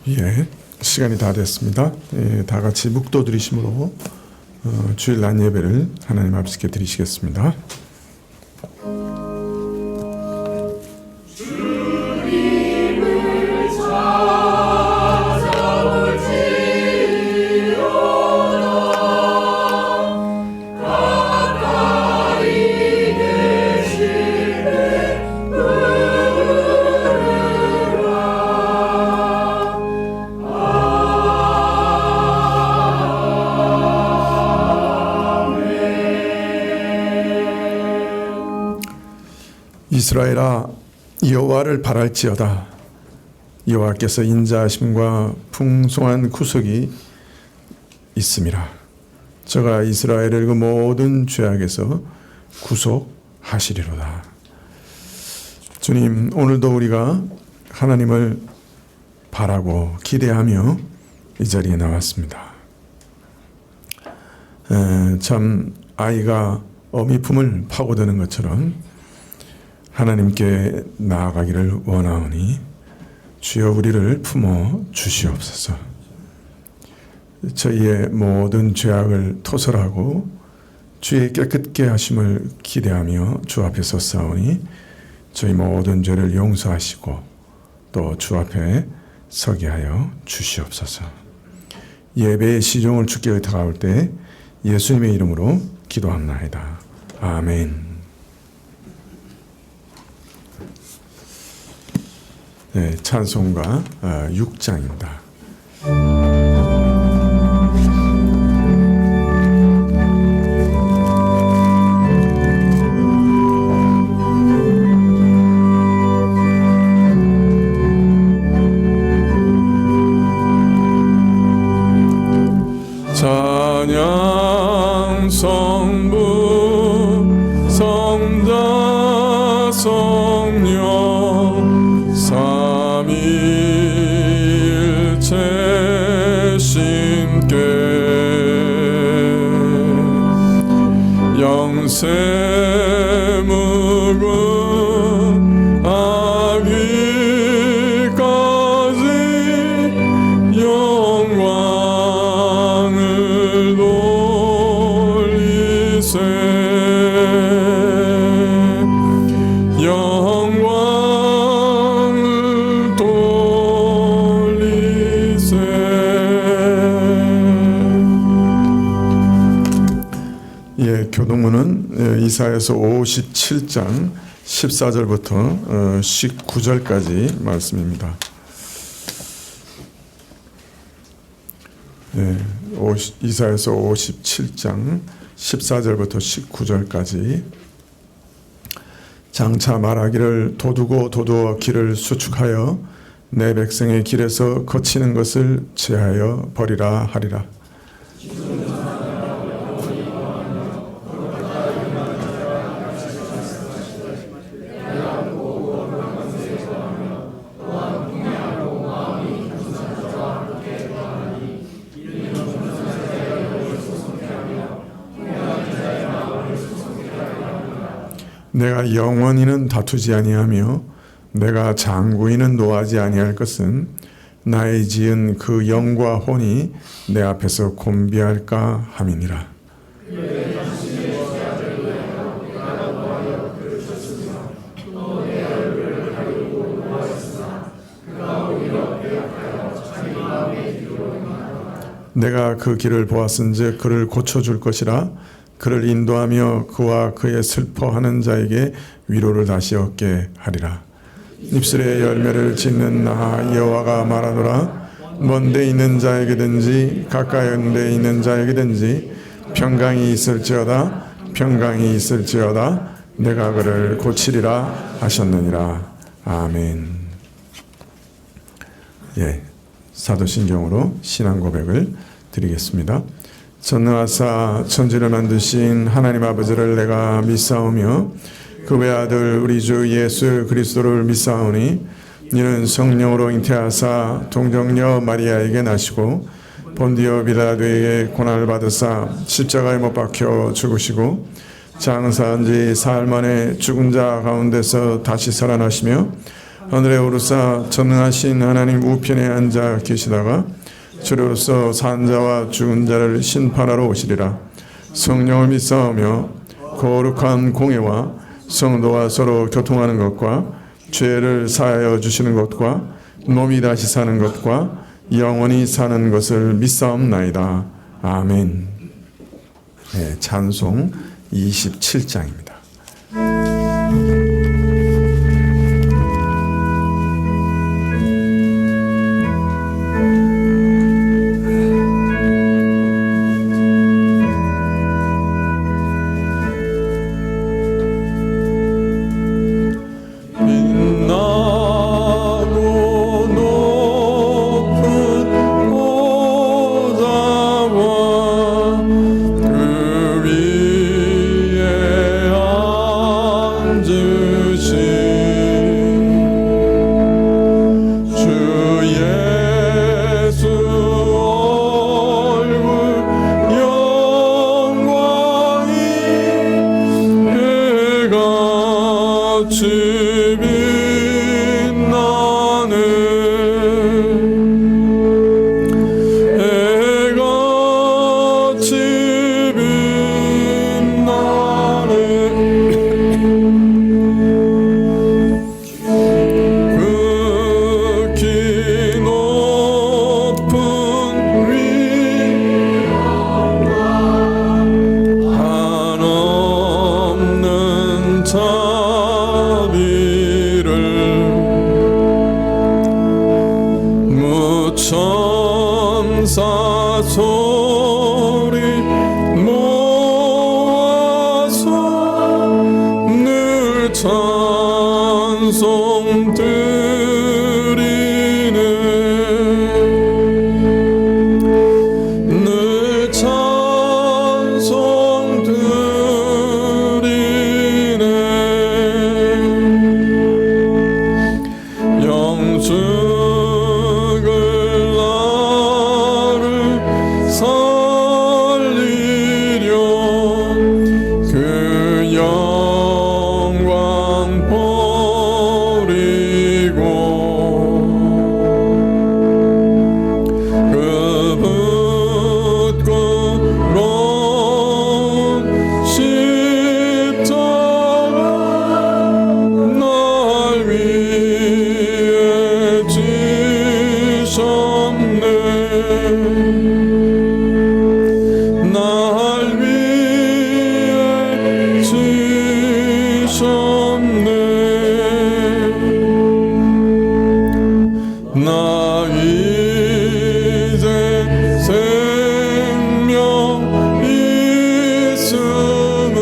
예, 시간이 다 됐습니다. 예, 다 같이 묵도드리심으로 주일날 예배를 하나님 앞에 드리시겠습니다. 이스라엘아, 여호와를 바랄지어다. 여호와께서 인자하심과 풍성한 구속이 있음이라. 저가 이스라엘을 그 모든 죄악에서 구속하시리로다. 주님, 오늘도 우리가 하나님을 바라고 기대하며 이 자리에 나왔습니다. 참 아이가 어미 품을 파고드는 것처럼 하나님께 나아가기를 원하오니 주여 우리를 품어 주시옵소서. 저희의 모든 죄악을 토설하고 주의 깨끗게 하심을 기대하며 주 앞에 섰사오니 저희 모든 죄를 용서하시고 또 주 앞에 서게 하여 주시옵소서. 예배의 시종을 주께 의탁하올 때 예수님의 이름으로 기도합나이다. 아멘. 네, 찬송가 6장입니다. 찬양 성부 성자 성령 삼위일체 신께 영세 무궁 아기까지 영광을 돌리세. 영광을 돌리세. 예, 교동문은 이사야서 57장 14절부터 19절까지 말씀입니다. 예, 이사야서 57장 14절부터 19절까지 장차 말하기를 도두고 도두어 길을 수축하여 내 백성의 길에서 거치는 것을 제하여 버리라 하리라. 내가 영원히는 다투지 아니하며 내가 장구인은 노하지 아니할 것은 나의 지은 그 영과 혼이 내 앞에서 곤비할까 함이니라. 내가 그 길을 보았은즉 그를 고쳐줄 것이라. 그를 인도하며 그와 그의 슬퍼하는 자에게 위로를 다시 얻게 하리라. 입술에 열매를 짓는 나 여호와가 말하노라. 먼데 있는 자에게든지 가까이에 있는 자에게든지 평강이 있을지어다. 평강이 있을지어다. 내가 그를 고치리라 하셨느니라. 아멘. 예, 사도신경으로 신앙 고백을 드리겠습니다. 전능하사 천지를 만드신 하나님 아버지를 내가 믿사오며 그 외아들 우리 주 예수 그리스도를 믿사오니 이는 성령으로 잉태하사 동정녀 마리아에게 나시고 본디오 빌라도에게 고난을 받으사 십자가에 못 박혀 죽으시고 장사한 지 사흘 만에 죽은 자 가운데서 다시 살아나시며 하늘에 오르사 전능하신 하나님 우편에 앉아 계시다가 주로서 산자와 죽은 자를 심판하러 오시리라. 성령을 믿사오며 거룩한 공예와 성도와 서로 교통하는 것과 죄를 사하여 주시는 것과 몸이 다시 사는 것과 영원히 사는 것을 믿사옵나이다. 아멘. 네, 찬송 27장입니다. 천사 소리 모아서 늘 찬송 드리네. 늘 찬송 드리네. 영주 나 이제 생명 있음은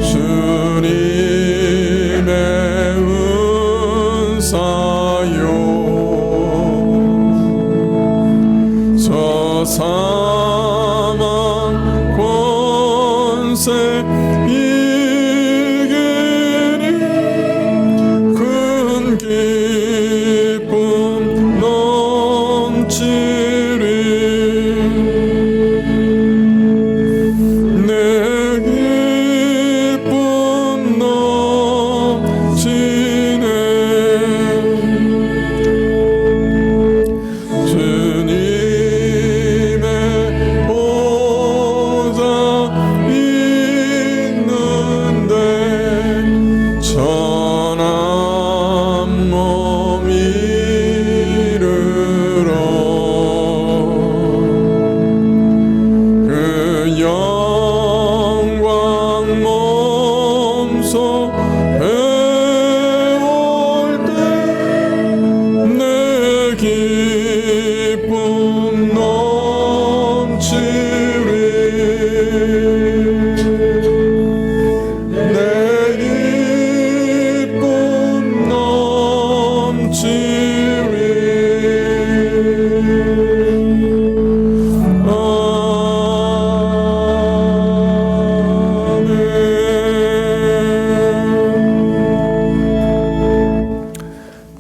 주님의 은사요. 저 사망 권세 이기니 큰 기쁨 넘치리. 내 기쁨 넘치네. 주님의 보좌 있는데 천한 몸 이르러 그 영광 몸소 배울 때 내 기쁨 넘치리. 내 기쁨 넘치리.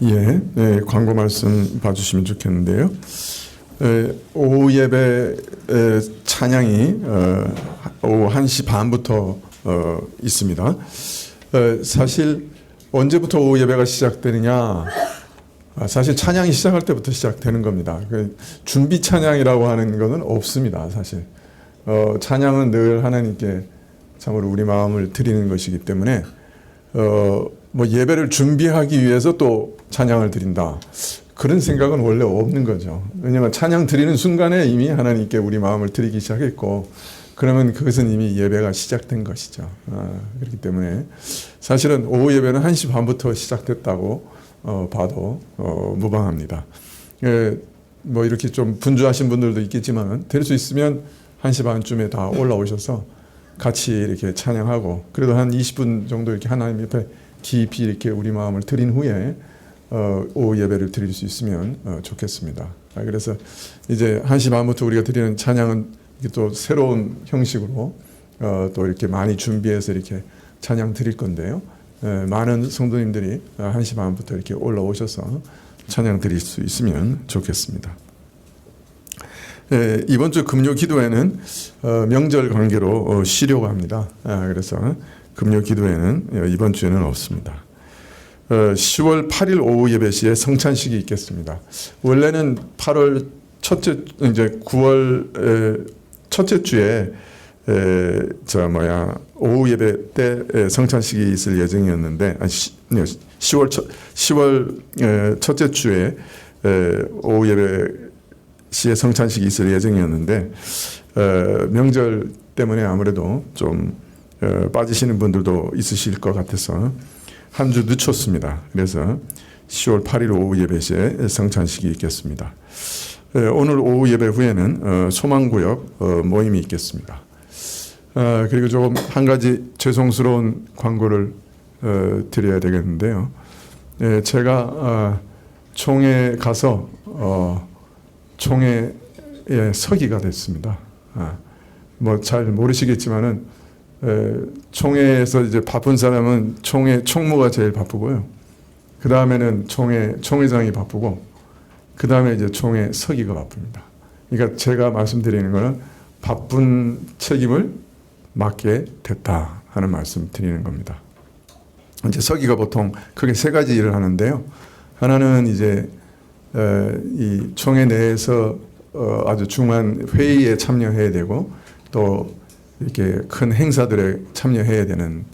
아멘. 네, 광고 말씀 봐주시면 좋겠는데요. 오후 예배 찬양이 오후 1시 반부터 있습니다. 사실 언제부터 오후 예배가 시작되느냐? 사실 찬양이 시작할 때부터 시작되는 겁니다. 준비 찬양이라고 하는 것은 없습니다. 사실 찬양은 늘 하나님께 참으로 우리 마음을 드리는 것이기 때문에 뭐 예배를 준비하기 위해서 또 찬양을 드린다, 그런 생각은 원래 없는 거죠. 왜냐하면 찬양 드리는 순간에 이미 하나님께 우리 마음을 드리기 시작했고, 그러면 그것은 이미 예배가 시작된 것이죠. 그렇기 때문에 사실은 오후 예배는 1시 반부터 시작됐다고 봐도 무방합니다. 뭐 이렇게 좀 분주하신 분들도 있겠지만 될 수 있으면 1시 반쯤에 다 올라오셔서 같이 이렇게 찬양하고, 그래도 한 20분 정도 이렇게 하나님 옆에 깊이 이렇게 우리 마음을 드린 후에 오후 예배를 드릴 수 있으면 좋겠습니다. 그래서 이제 1시 반부터 우리가 드리는 찬양은 또 새로운 형식으로 또 이렇게 많이 준비해서 이렇게 찬양 드릴 건데요. 많은 성도님들이 1시 반부터 이렇게 올라오셔서 찬양 드릴 수 있으면 좋겠습니다. 이번 주 금요 기도회는 명절 관계로 쉬려고 합니다. 그래서 금요 기도회는 이번 주에는 없습니다. 10월 8일 오후 예배 시에 성찬식이 있겠습니다. 원래는 8월 첫째, 이제 9월 첫째 주에 오후 예배 때 성찬식이 있을 예정이었는데, 10월 첫째 주에 오후 예배 시에 성찬식이 있을 예정이었는데, 명절 때문에 아무래도 좀 빠지시는 분들도 있으실 것 같아서 한 주 늦췄습니다. 그래서 10월 8일 오후 예배 시에 성찬식이 있겠습니다. 오늘 오후 예배 후에는 소망구역 모임이 있겠습니다. 그리고 조금 한 가지 죄송스러운 광고를 드려야 되겠는데요. 제가 총회 가서 총회에 서기가 됐습니다. 뭐 잘 모르시겠지만은 총회에서 이제 바쁜 사람은 총무가 제일 바쁘고요. 그 다음에는 총회장이 바쁘고, 그 다음에 이제 총회 서기가 바쁩니다. 그러니까 제가 말씀드리는 것은 바쁜 책임을 맡게 됐다 하는 말씀 드리는 겁니다. 이제 서기가 보통 크게 세 가지 일을 하는데요. 하나는 이제 이 총회 내에서 아주 중요한 회의에 참여해야 되고, 또 이렇게 큰 행사들에 참여해야 되는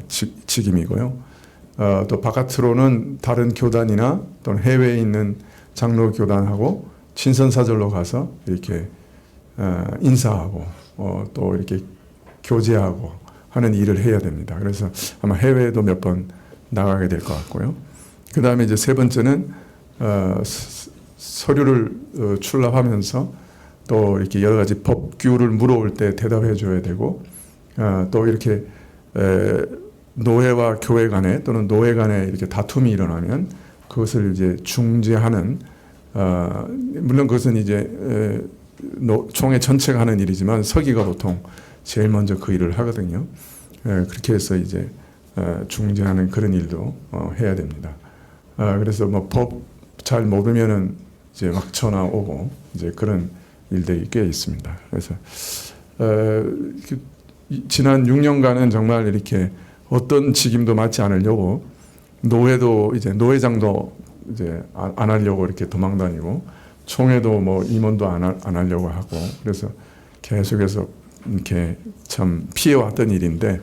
직임이고요. 또 바깥으로는 다른 교단이나 또는 해외에 있는 장로 교단하고 친선사절로 가서 이렇게 인사하고 또 이렇게 교제하고 하는 일을 해야 됩니다. 그래서 아마 해외에도 몇 번 나가게 될 것 같고요. 그 다음에 이제 세 번째는 서류를 출납하면서 또 이렇게 여러 가지 법규를 물어올 때 대답해 줘야 되고, 또 이렇게 노회와 교회 간에 또는 노회 간에 이렇게 다툼이 일어나면 그것을 이제 중재하는, 물론 그것은 이제 총회 전체가 하는 일이지만 서기가 보통 제일 먼저 그 일을 하거든요. 그렇게 해서 이제 중재하는 그런 일도 해야 됩니다. 그래서 뭐 법 잘 모르면은 이제 막 전화 오고 이제 그런 일들이 꽤 있습니다. 그래서 지난 6년간은 정말 이렇게 어떤 직임도 맡지 않으려고, 노회도 이제 노회장도 이제 안 하려고 이렇게 도망다니고, 총회도 뭐 임원도 안 하려고 하고, 그래서 계속해서 이렇게 참 피해왔던 일인데,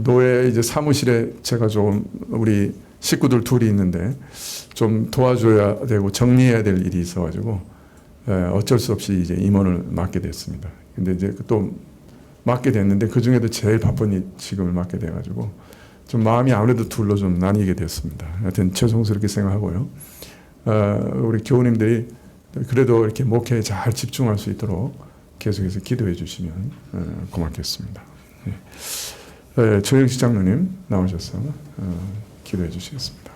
노회 이제 사무실에 제가 좀 우리 식구들 둘이 있는데 좀 도와줘야 되고 정리해야 될 일이 있어가지고 어쩔 수 없이 이제 임원을 맡게 됐습니다. 근데 이제 또 맡게 됐는데 그 중에도 제일 바쁜 직업을 맡게 돼가지고 좀 마음이 아무래도 둘로 좀 나뉘게 됐습니다. 하여튼 죄송스럽게 생각하고요. 우리 교우님들이 그래도 이렇게 목회에 잘 집중할 수 있도록 계속해서 기도해 주시면 고맙겠습니다. 조영식 장로님 나오셔서 기도해 주시겠습니다.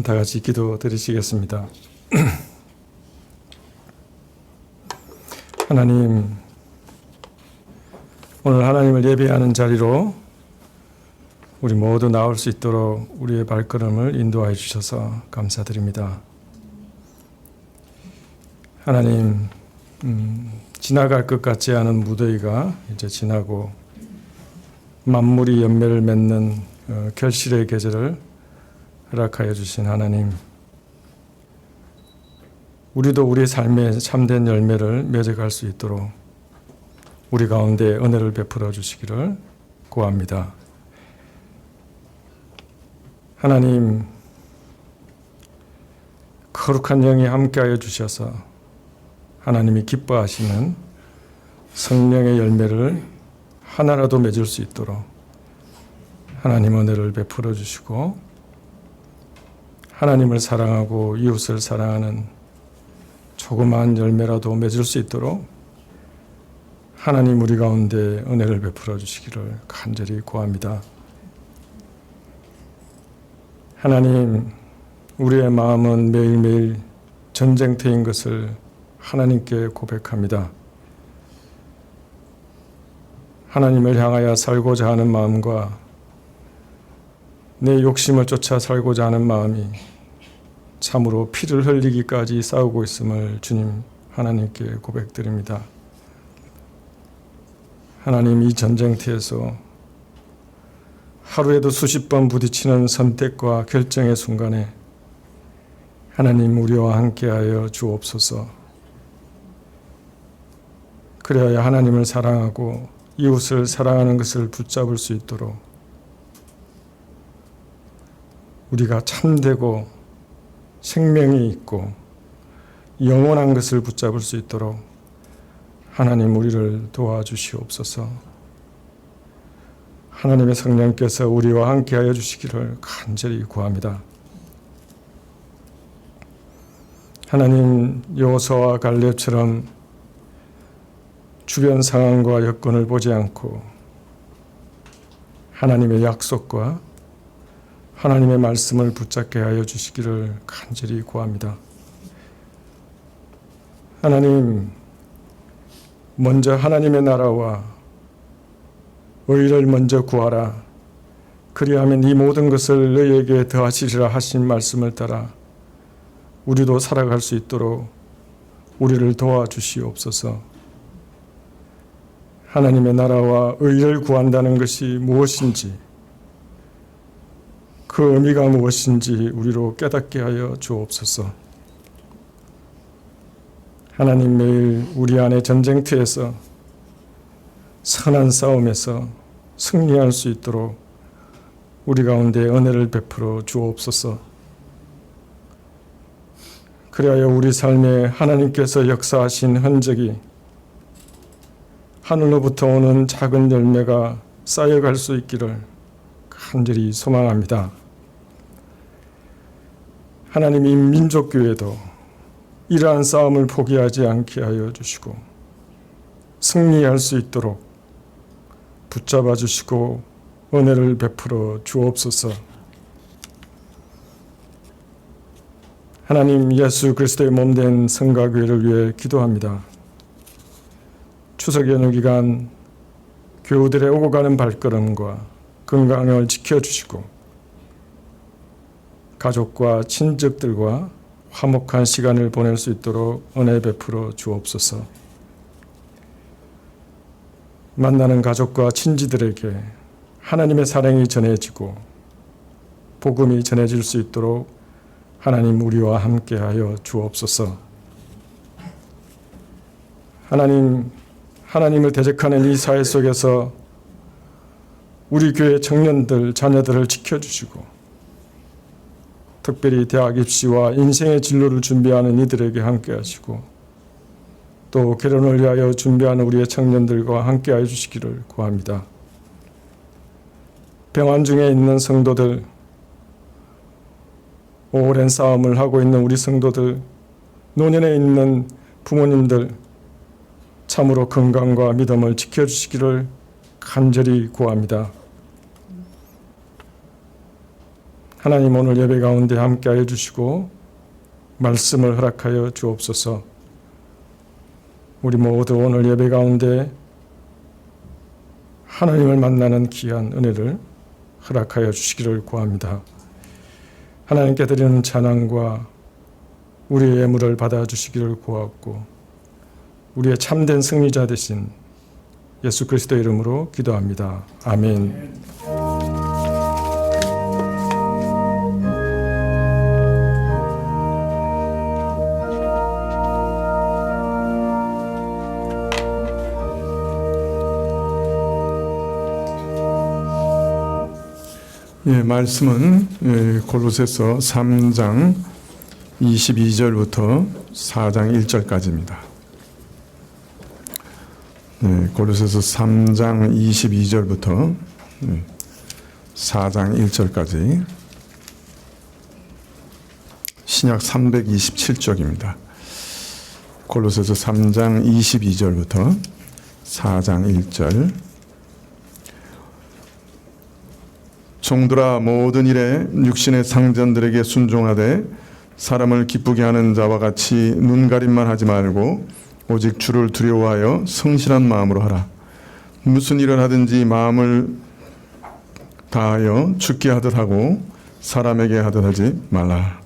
다 같이 기도 드리시겠습니다. 하나님, 오늘 하나님을 예배하는 자리로 우리 모두 나올 수 있도록 우리의 발걸음을 인도하여 주셔서 감사드립니다. 하나님, 지나갈 것 같지 않은 무더위가 이제 지나고 만물이 열매를 맺는 결실의 계절을 허락하여 주신 하나님, 우리도 우리 삶의 참된 열매를 맺어갈 수 있도록 우리 가운데 은혜를 베풀어 주시기를 구합니다. 하나님, 거룩한 영이 함께하여 주셔서 하나님이 기뻐하시는 성령의 열매를 하나라도 맺을 수 있도록 하나님 은혜를 베풀어 주시고, 하나님을 사랑하고 이웃을 사랑하는 조그마한 열매라도 맺을 수 있도록 하나님 우리 가운데 은혜를 베풀어 주시기를 간절히 구합니다. 하나님, 우리의 마음은 매일매일 전쟁터인 것을 하나님께 고백합니다. 하나님을 향하여 살고자 하는 마음과 내 욕심을 쫓아 살고자 하는 마음이 참으로 피를 흘리기까지 싸우고 있음을 주님 하나님께 고백드립니다. 하나님, 이 전쟁터에서 하루에도 수십 번 부딪히는 선택과 결정의 순간에 하나님 우리와 함께하여 주옵소서. 그래야 하나님을 사랑하고 이웃을 사랑하는 것을 붙잡을 수 있도록 우리가 참되고 생명이 있고 영원한 것을 붙잡을 수 있도록 하나님 우리를 도와주시옵소서. 하나님의 성령께서 우리와 함께하여 주시기를 간절히 구합니다. 하나님, 여호수아와 갈렙처럼 주변 상황과 여건을 보지 않고 하나님의 약속과 하나님의 말씀을 붙잡게 하여 주시기를 간절히 구합니다. 하나님, 먼저 하나님의 나라와 의를 먼저 구하라. 그리하면 이 모든 것을 너희에게 더하시리라 하신 말씀을 따라 우리도 살아갈 수 있도록 우리를 도와주시옵소서. 하나님의 나라와 의를 구한다는 것이 무엇인지, 그 의미가 무엇인지 우리로 깨닫게 하여 주옵소서. 하나님, 매일 우리 안의 전쟁터에서 선한 싸움에서 승리할 수 있도록 우리 가운데 은혜를 베풀어 주옵소서. 그리하여 우리 삶에 하나님께서 역사하신 흔적이 하늘로부터 오는 작은 열매가 쌓여갈 수 있기를 간절히 소망합니다. 하나님, 이 민족교회도 이러한 싸움을 포기하지 않게 하여 주시고 승리할 수 있도록 붙잡아 주시고 은혜를 베풀어 주옵소서. 하나님, 예수 그리스도의 몸된 성가교회를 위해 기도합니다. 추석 연휴 기간 교우들의 오고 가는 발걸음과 건강을 지켜주시고 가족과 친척들과 화목한 시간을 보낼 수 있도록 은혜 베풀어 주옵소서. 만나는 가족과 친지들에게 하나님의 사랑이 전해지고 복음이 전해질 수 있도록 하나님 우리와 함께하여 주옵소서. 하나님, 하나님을 대적하는 이 사회 속에서 우리 교회 청년들, 자녀들을 지켜주시고 특별히 대학 입시와 인생의 진로를 준비하는 이들에게 함께하시고 또 결혼을 위하여 준비하는 우리의 청년들과 함께하여 주시기를 구합니다. 병환 중에 있는 성도들, 오랜 싸움을 하고 있는 우리 성도들, 노년에 있는 부모님들 참으로 건강과 믿음을 지켜주시기를 간절히 구합니다. 하나님, 오늘 예배 가운데 함께하여 주시고 말씀을 허락하여 주옵소서. 우리 모두 오늘 예배 가운데 하나님을 만나는 귀한 은혜를 허락하여 주시기를 구합니다. 하나님께 드리는 찬양과 우리의 예물을 받아주시기를 구하고 우리의 참된 승리자 되신 예수 그리스도의 이름으로 기도합니다. 아멘. 예, 말씀은 골로새서 3장 22절부터 4장 1절까지입니다. 골로새서 3장 22절부터 4장 1절까지 신약 327쪽입니다. 골로새서 3장 22절부터 4장 1절. 종들아 모든 일에 육신의 상전들에게 순종하되 사람을 기쁘게 하는 자와 같이 눈가림만 하지 말고 오직 주를 두려워하여 성실한 마음으로 하라. 무슨 일을 하든지 마음을 다하여 주께 하듯 하고 사람에게 하듯 하지 말라.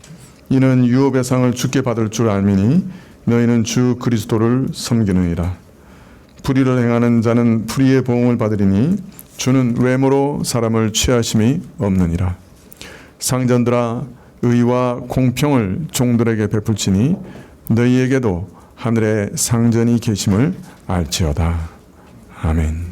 이는 유업의 상을 주께 받을 줄 알미니 너희는 주 그리스도를 섬기느니라. 불의를 행하는 자는 불의의 보응을 받으리니 주는 외모로 사람을 취하심이 없느니라. 상전들아 의와 공평을 종들에게 베풀지니 너희에게도 하늘에 상전이 계심을 알지어다. 아멘.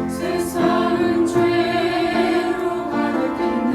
세상은 죄로 가득했네.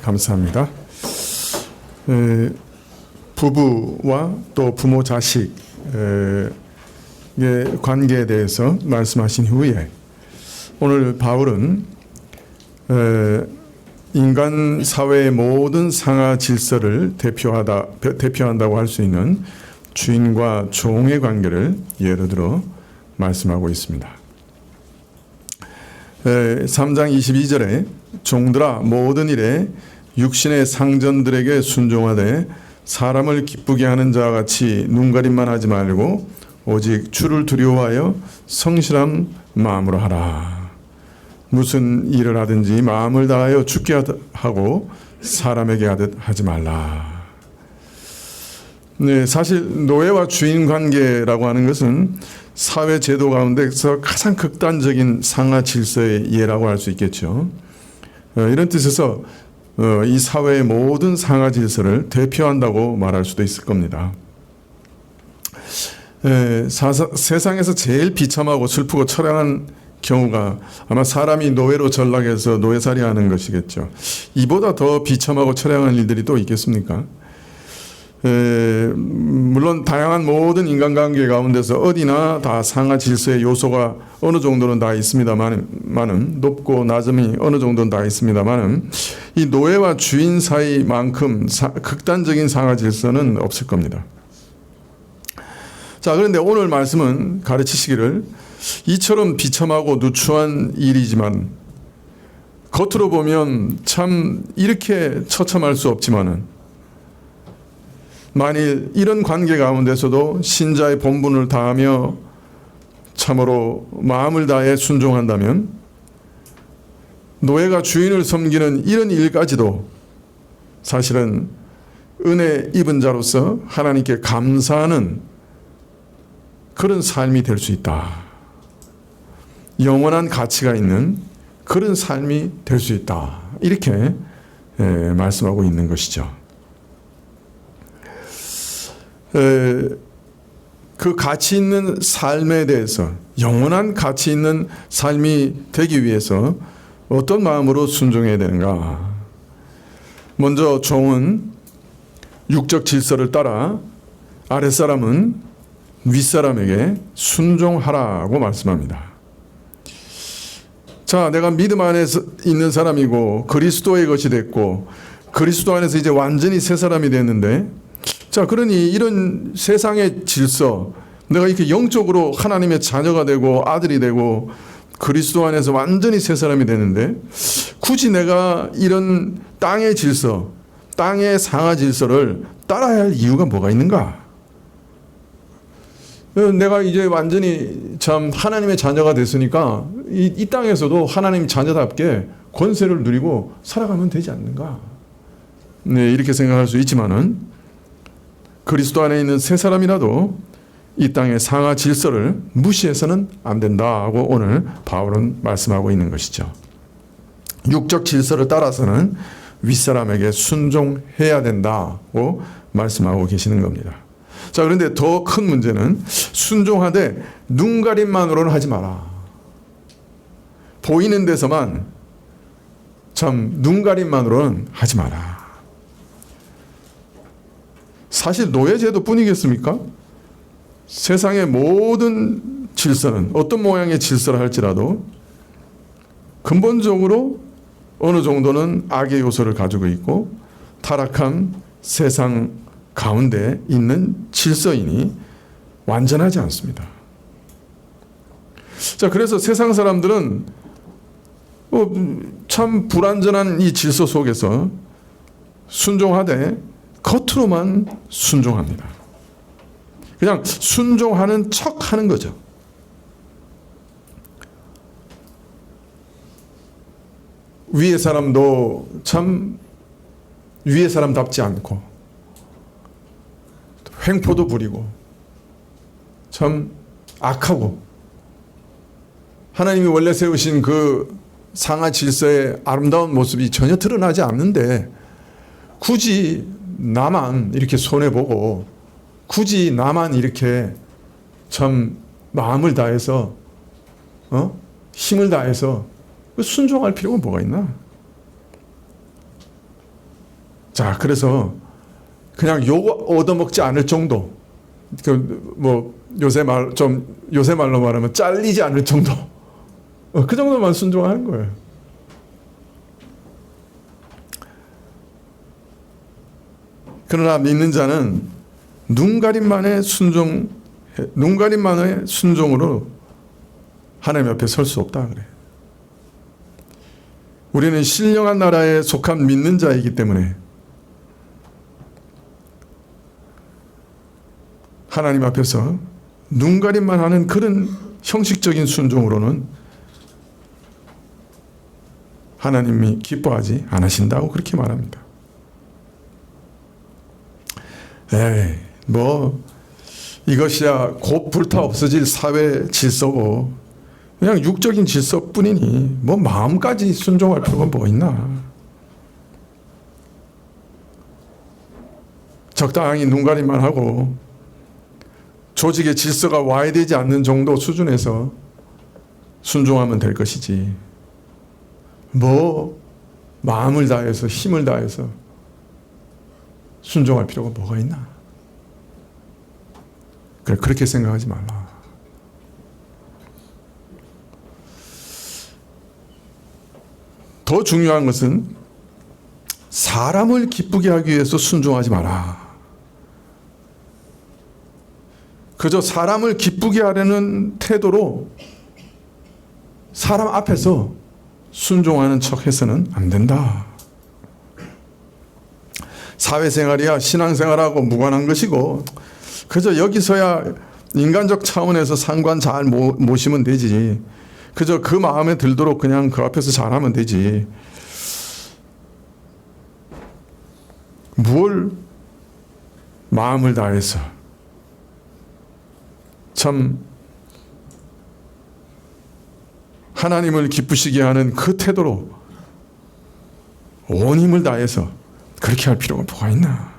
감사합니다. 부부와 또 부모 자식의 관계에 대해서 말씀하신 후에 오늘 바울은 인간 사회의 모든 상하 질서를 대표한다고 할 수 있는 주인과 종의 관계를 예로 들어 말씀하고 있습니다. 3장 22절에 종들아 모든 일에 육신의 상전들에게 순종하되 사람을 기쁘게 하는 자와 같이 눈가림만 하지 말고 오직 주를 두려워하여 성실한 마음으로 하라. 무슨 일을 하든지 마음을 다하여 주께 하고 사람에게 하듯 하지 말라. 네, 사실 노예와 주인 관계라고 하는 것은 사회 제도 가운데서 가장 극단적인 상하 질서의 예라고 할 수 있겠죠. 이런 뜻에서 이 사회의 모든 상하 질서를 대표한다고 말할 수도 있을 겁니다. 세상에서 제일 비참하고 슬프고 처량한 경우가 아마 사람이 노예로 전락해서 노예살이하는 것이겠죠. 이보다 더 비참하고 처량한 일들이 또 있겠습니까? 물론 다양한 모든 인간관계 가운데서 어디나 다 상하 질서의 요소가 어느 정도는 다 있습니다만은 높고 낮음이 어느 정도는 다 있습니다만은 이 노예와 주인 사이만큼 극단적인 상하 질서는 없을 겁니다. 자, 그런데 오늘 말씀은 가르치시기를 이처럼 비참하고 누추한 일이지만 겉으로 보면 참 이렇게 처참할 수 없지만은 만일 이런 관계 가운데서도 신자의 본분을 다하며 참으로 마음을 다해 순종한다면 노예가 주인을 섬기는 이런 일까지도 사실은 은혜 입은 자로서 하나님께 감사하는 그런 삶이 될 수 있다. 영원한 가치가 있는 그런 삶이 될 수 있다. 이렇게 말씀하고 있는 것이죠. 그 가치 있는 삶에 대해서 영원한 가치 있는 삶이 되기 위해서 어떤 마음으로 순종해야 되는가? 먼저 종은 육적 질서를 따라 아랫사람은 윗사람에게 순종하라고 말씀합니다. 자, 내가 믿음 안에서 있는 사람이고 그리스도의 것이 됐고 그리스도 안에서 이제 완전히 새 사람이 됐는데 자, 그러니 이런 세상의 질서, 내가 이렇게 영적으로 하나님의 자녀가 되고 아들이 되고 그리스도 안에서 완전히 새 사람이 되는데 굳이 내가 이런 땅의 질서, 땅의 상하 질서를 따라야 할 이유가 뭐가 있는가? 내가 이제 완전히 참 하나님의 자녀가 됐으니까 이 땅에서도 하나님 자녀답게 권세를 누리고 살아가면 되지 않는가? 네, 이렇게 생각할 수 있지만은 그리스도 안에 있는 새 사람이라도 이 땅의 상하 질서를 무시해서는 안 된다고 오늘 바울은 말씀하고 있는 것이죠. 육적 질서를 따라서는 윗사람에게 순종해야 된다고 말씀하고 계시는 겁니다. 자, 그런데 더 큰 문제는 순종하되 눈가림만으로는 하지 마라. 보이는 데서만 참 눈가림만으로는 하지 마라. 사실 노예제도 뿐이겠습니까? 세상의 모든 질서는 어떤 모양의 질서를 할지라도 근본적으로 어느 정도는 악의 요소를 가지고 있고 타락한 세상 가운데 있는 질서이니 완전하지 않습니다. 자, 그래서 세상 사람들은 참 불완전한 이 질서 속에서 순종하되 겉으로만 순종합니다. 그냥 순종하는 척 하는 거죠. 위의 사람도 참 위의 사람답지 않고 횡포도 부리고 참 악하고 하나님이 원래 세우신 그 상하 질서의 아름다운 모습이 전혀 드러나지 않는데 굳이 나만 이렇게 손해보고 굳이 나만 이렇게 참 마음을 다해서 힘을 다해서 순종할 필요가 뭐가 있나? 자, 그래서 그냥 욕 얻어먹지 않을 정도, 요새 말로 말하면 잘리지 않을 정도, 그 정도만 순종하는 거예요. 그러나 믿는 자는 눈가림만의 순종으로 하나님 앞에 설 수 없다 그래. 우리는 신령한 나라에 속한 믿는 자이기 때문에 하나님 앞에서 눈가림만 하는 그런 형식적인 순종으로는 하나님이 기뻐하지 않으신다고 그렇게 말합니다. 이것이야 곧 불타 없어질 사회 질서고 그냥 육적인 질서뿐이니 마음까지 순종할 필요가 뭐 있나. 적당히 눈가림만 하고 조직의 질서가 와야 되지 않는 정도 수준에서 순종하면 될 것이지, 마음을 다해서 힘을 다해서 순종할 필요가 뭐가 있나. 그렇게 생각하지 말라. 더 중요한 것은 사람을 기쁘게 하기 위해서 순종하지 마라. 그저 사람을 기쁘게 하려는 태도로 사람 앞에서 순종하는 척 해서는 안 된다. 사회생활이야 신앙생활하고 무관한 것이고 그저 여기서야 인간적 차원에서 상관 잘 모시면 되지. 그저 그 마음에 들도록 그냥 그 앞에서 잘하면 되지. 뭘 마음을 다해서 참 하나님을 기쁘시게 하는 그 태도로 온 힘을 다해서 그렇게 할 필요가 뭐가 있나.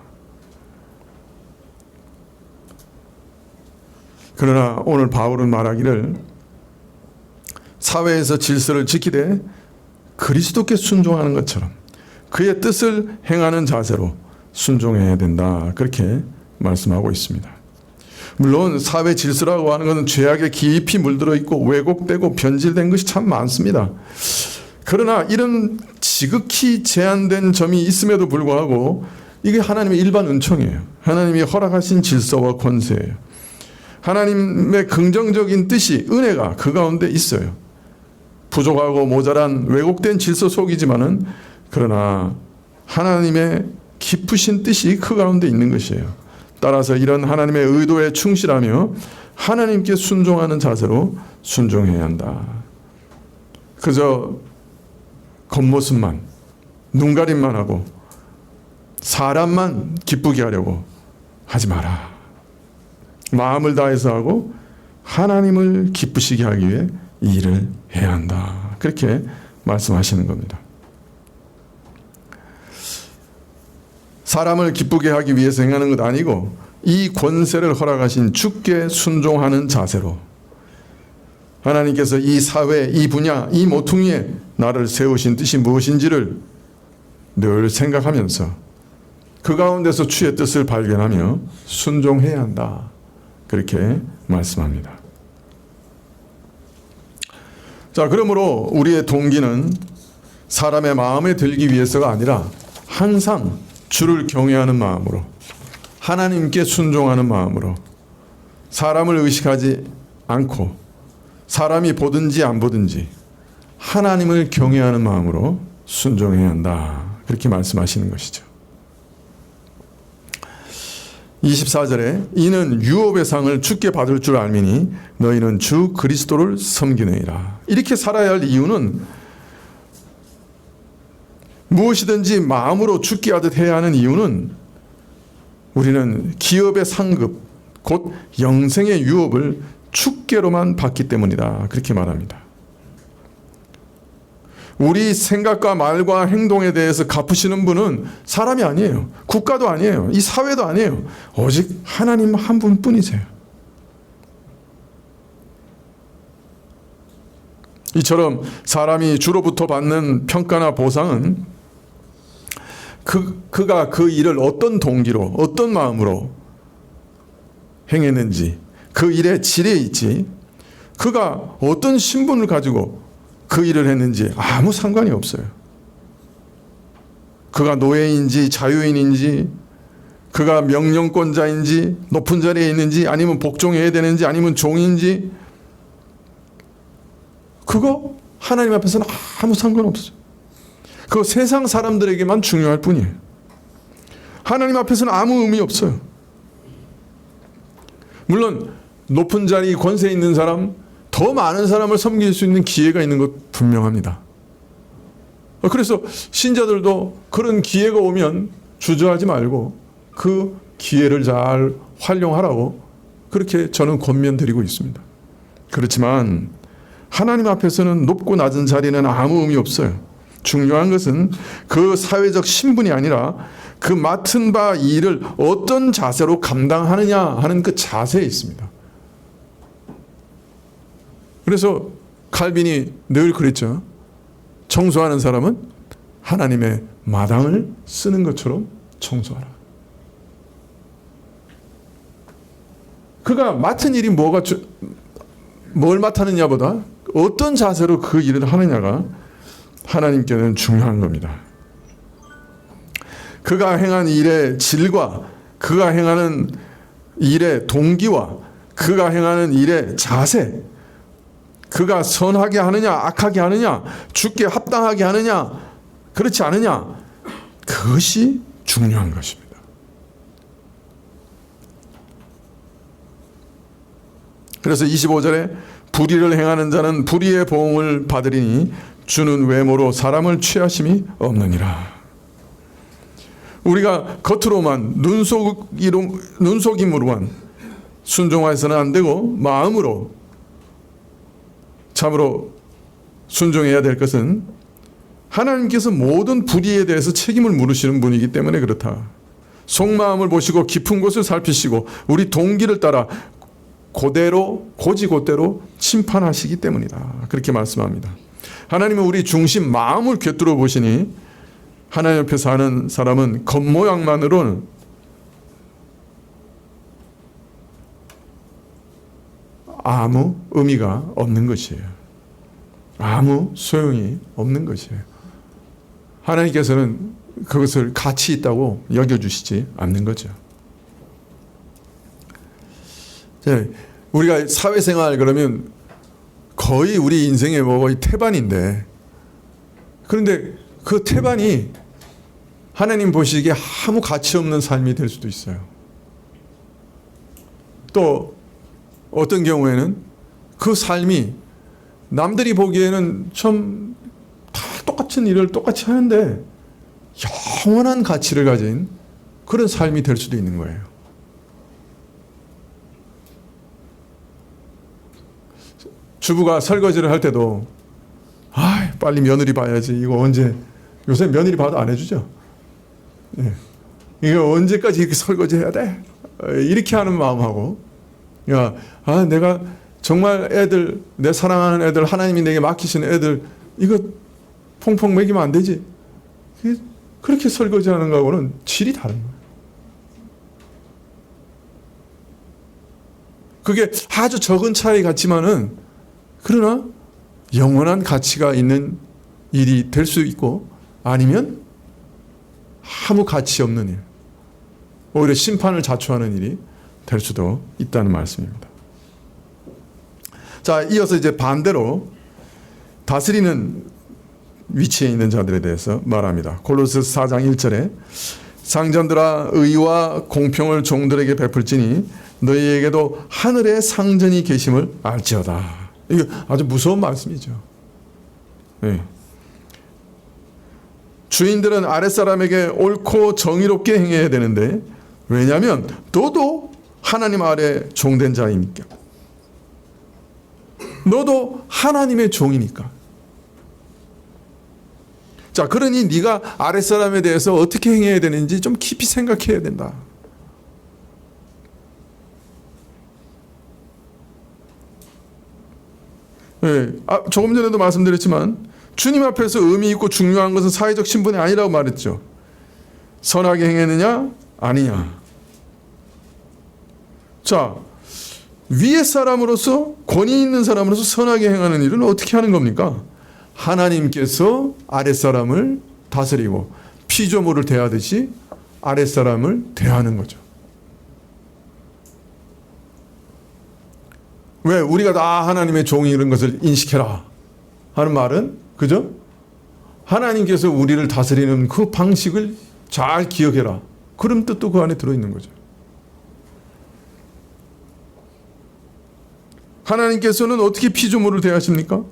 그러나 오늘 바울은 말하기를 사회에서 질서를 지키되 그리스도께 순종하는 것처럼 그의 뜻을 행하는 자세로 순종해야 된다. 그렇게 말씀하고 있습니다. 물론 사회 질서라고 하는 것은 죄악에 깊이 물들어 있고 왜곡되고 변질된 것이 참 많습니다. 그러나 이런 지극히 제한된 점이 있음에도 불구하고 이게 하나님의 일반 은총이에요. 하나님이 허락하신 질서와 권세예요. 하나님의 긍정적인 뜻이, 은혜가 그 가운데 있어요. 부족하고 모자란 왜곡된 질서 속이지만은 그러나 하나님의 깊으신 뜻이 그 가운데 있는 것이에요. 따라서 이런 하나님의 의도에 충실하며 하나님께 순종하는 자세로 순종해야 한다. 그저 겉모습만, 눈가림만 하고 사람만 기쁘게 하려고 하지 마라. 마음을 다해서 하고 하나님을 기쁘시게 하기 위해 이 일을 해야 한다. 그렇게 말씀하시는 겁니다. 사람을 기쁘게 하기 위해서 행하는 것 아니고 이 권세를 허락하신 주께 순종하는 자세로 하나님께서 이 사회, 이 분야, 이 모퉁이에 나를 세우신 뜻이 무엇인지를 늘 생각하면서 그 가운데서 주의 뜻을 발견하며 순종해야 한다. 그렇게 말씀합니다. 자, 그러므로 우리의 동기는 사람의 마음에 들기 위해서가 아니라 항상 주를 경외하는 마음으로, 하나님께 순종하는 마음으로, 사람을 의식하지 않고 사람이 보든지 안 보든지 하나님을 경외하는 마음으로 순종해야 한다. 그렇게 말씀하시는 것이죠. 24절에 이는 유업의 상을 주께 받을 줄 알미니 너희는 주 그리스도를 섬기느니라. 이렇게 살아야 할 이유는 무엇이든지 마음으로 주께 하듯 해야 하는 이유는 우리는 기업의 상급 곧 영생의 유업을 주께로만 받기 때문이다. 그렇게 말합니다. 우리 생각과 말과 행동에 대해서 갚으시는 분은 사람이 아니에요. 국가도 아니에요. 이 사회도 아니에요. 오직 하나님 한 분뿐이세요. 이처럼 사람이 주로부터 받는 평가나 보상은 그가 그 일을 어떤 동기로, 어떤 마음으로 행했는지, 그 일의 질에 있지, 그가 어떤 신분을 가지고 그 일을 했는지 아무 상관이 없어요. 그가 노예인지 자유인인지, 그가 명령권자인지, 높은 자리에 있는지, 아니면 복종해야 되는지, 아니면 종인지, 그거 하나님 앞에서는 아무 상관없어요. 그거 세상 사람들에게만 중요할 뿐이에요. 하나님 앞에서는 아무 의미 없어요. 물론 높은 자리, 권세 있는 사람, 더 많은 사람을 섬길 수 있는 기회가 있는 것 분명합니다. 그래서 신자들도 그런 기회가 오면 주저하지 말고 그 기회를 잘 활용하라고 그렇게 저는 권면드리고 있습니다. 그렇지만 하나님 앞에서는 높고 낮은 자리는 아무 의미 없어요. 중요한 것은 그 사회적 신분이 아니라 그 맡은 바 일을 어떤 자세로 감당하느냐 하는 그 자세에 있습니다. 그래서 칼빈이 늘 그랬죠. 청소하는 사람은 하나님의 마당을 쓰는 것처럼 청소하라. 그가 맡은 일이 뭘 맡았느냐보다 어떤 자세로 그 일을 하느냐가 하나님께는 중요한 겁니다. 그가 행한 일의 질과 그가 행하는 일의 동기와 그가 행하는 일의 자세, 그가 선하게 하느냐 악하게 하느냐, 주께 합당하게 하느냐 그렇지 않느냐, 그것이 중요한 것입니다. 그래서 25절에 불의를 행하는 자는 불의의 보응을 받으리니 주는 외모로 사람을 취하심이 없느니라. 우리가 겉으로만 눈속임으로만 순종해서는 안 되고 마음으로 참으로 순종해야 될 것은 하나님께서 모든 불의에 대해서 책임을 물으시는 분이기 때문에 그렇다. 속마음을 보시고 깊은 곳을 살피시고 우리 동기를 따라 고지고대로 심판하시기 때문이다. 그렇게 말씀합니다. 하나님은 우리 중심 마음을 꿰뚫어 보시니 하나님 옆에 사는 사람은 겉모양만으로는 아무 의미가 없는 것이에요. 아무 소용이 없는 것이에요. 하나님께서는 그것을 가치 있다고 여겨주시지 않는 거죠. 우리가 사회생활 그러면 거의 우리 인생의 거의 태반인데, 그런데 그 태반이 하나님 보시기에 아무 가치 없는 삶이 될 수도 있어요. 또 어떤 경우에는 그 삶이 남들이 보기에는 참 다 똑같은 일을 똑같이 하는데 영원한 가치를 가진 그런 삶이 될 수도 있는 거예요. 주부가 설거지를 할 때도 빨리 며느리 봐야지. 이거 언제, 요새 며느리 봐도 안 해주죠. 이거 언제까지 이렇게 설거지 해야 돼? 이렇게 하는 마음하고, 내가 정말 애들, 내 사랑하는 애들, 하나님이 내게 맡기신 애들 이거 퐁퐁 먹이면 안 되지. 그렇게 설거지하는 거하고는 질이 다른 거예요. 그게 아주 적은 차이 같지만은, 그러나 영원한 가치가 있는 일이 될 수 있고, 아니면 아무 가치 없는 일, 오히려 심판을 자초하는 일이 될 수도 있다는 말씀입니다. 자, 이어서 이제 반대로 다스리는 위치에 있는 자들에 대해서 말합니다. 골로새서 4장 1절에 상전들아 의와 공평을 종들에게 베풀지니 너희에게도 하늘의 상전이 계심을 알지어다. 이게 아주 무서운 말씀이죠. 네. 주인들은 아랫사람에게 옳고 정의롭게 행해야 되는데, 왜냐하면 너도 하나님 아래 종된 자이니까. 너도 하나님의 종이니까. 자, 그러니 네가 아랫사람에 대해서 어떻게 행해야 되는지 좀 깊이 생각해야 된다. 네, 조금 전에도 말씀드렸지만 주님 앞에서 의미 있고 중요한 것은 사회적 신분이 아니라고 말했죠. 선하게 행했느냐 아니냐. 자, 위의 사람으로서, 권위 있는 사람으로서 선하게 행하는 일은 어떻게 하는 겁니까? 하나님께서 아랫사람을 다스리고 피조물을 대하듯이 아랫사람을 대하는 거죠. 왜? 우리가 다 하나님의 종이 이런 것을 인식해라 하는 말은, 그죠? 하나님께서 우리를 다스리는 그 방식을 잘 기억해라, 그런 뜻도 그 안에 들어있는 거죠. 하나님께서는 어떻게 피조물을 대하십니까?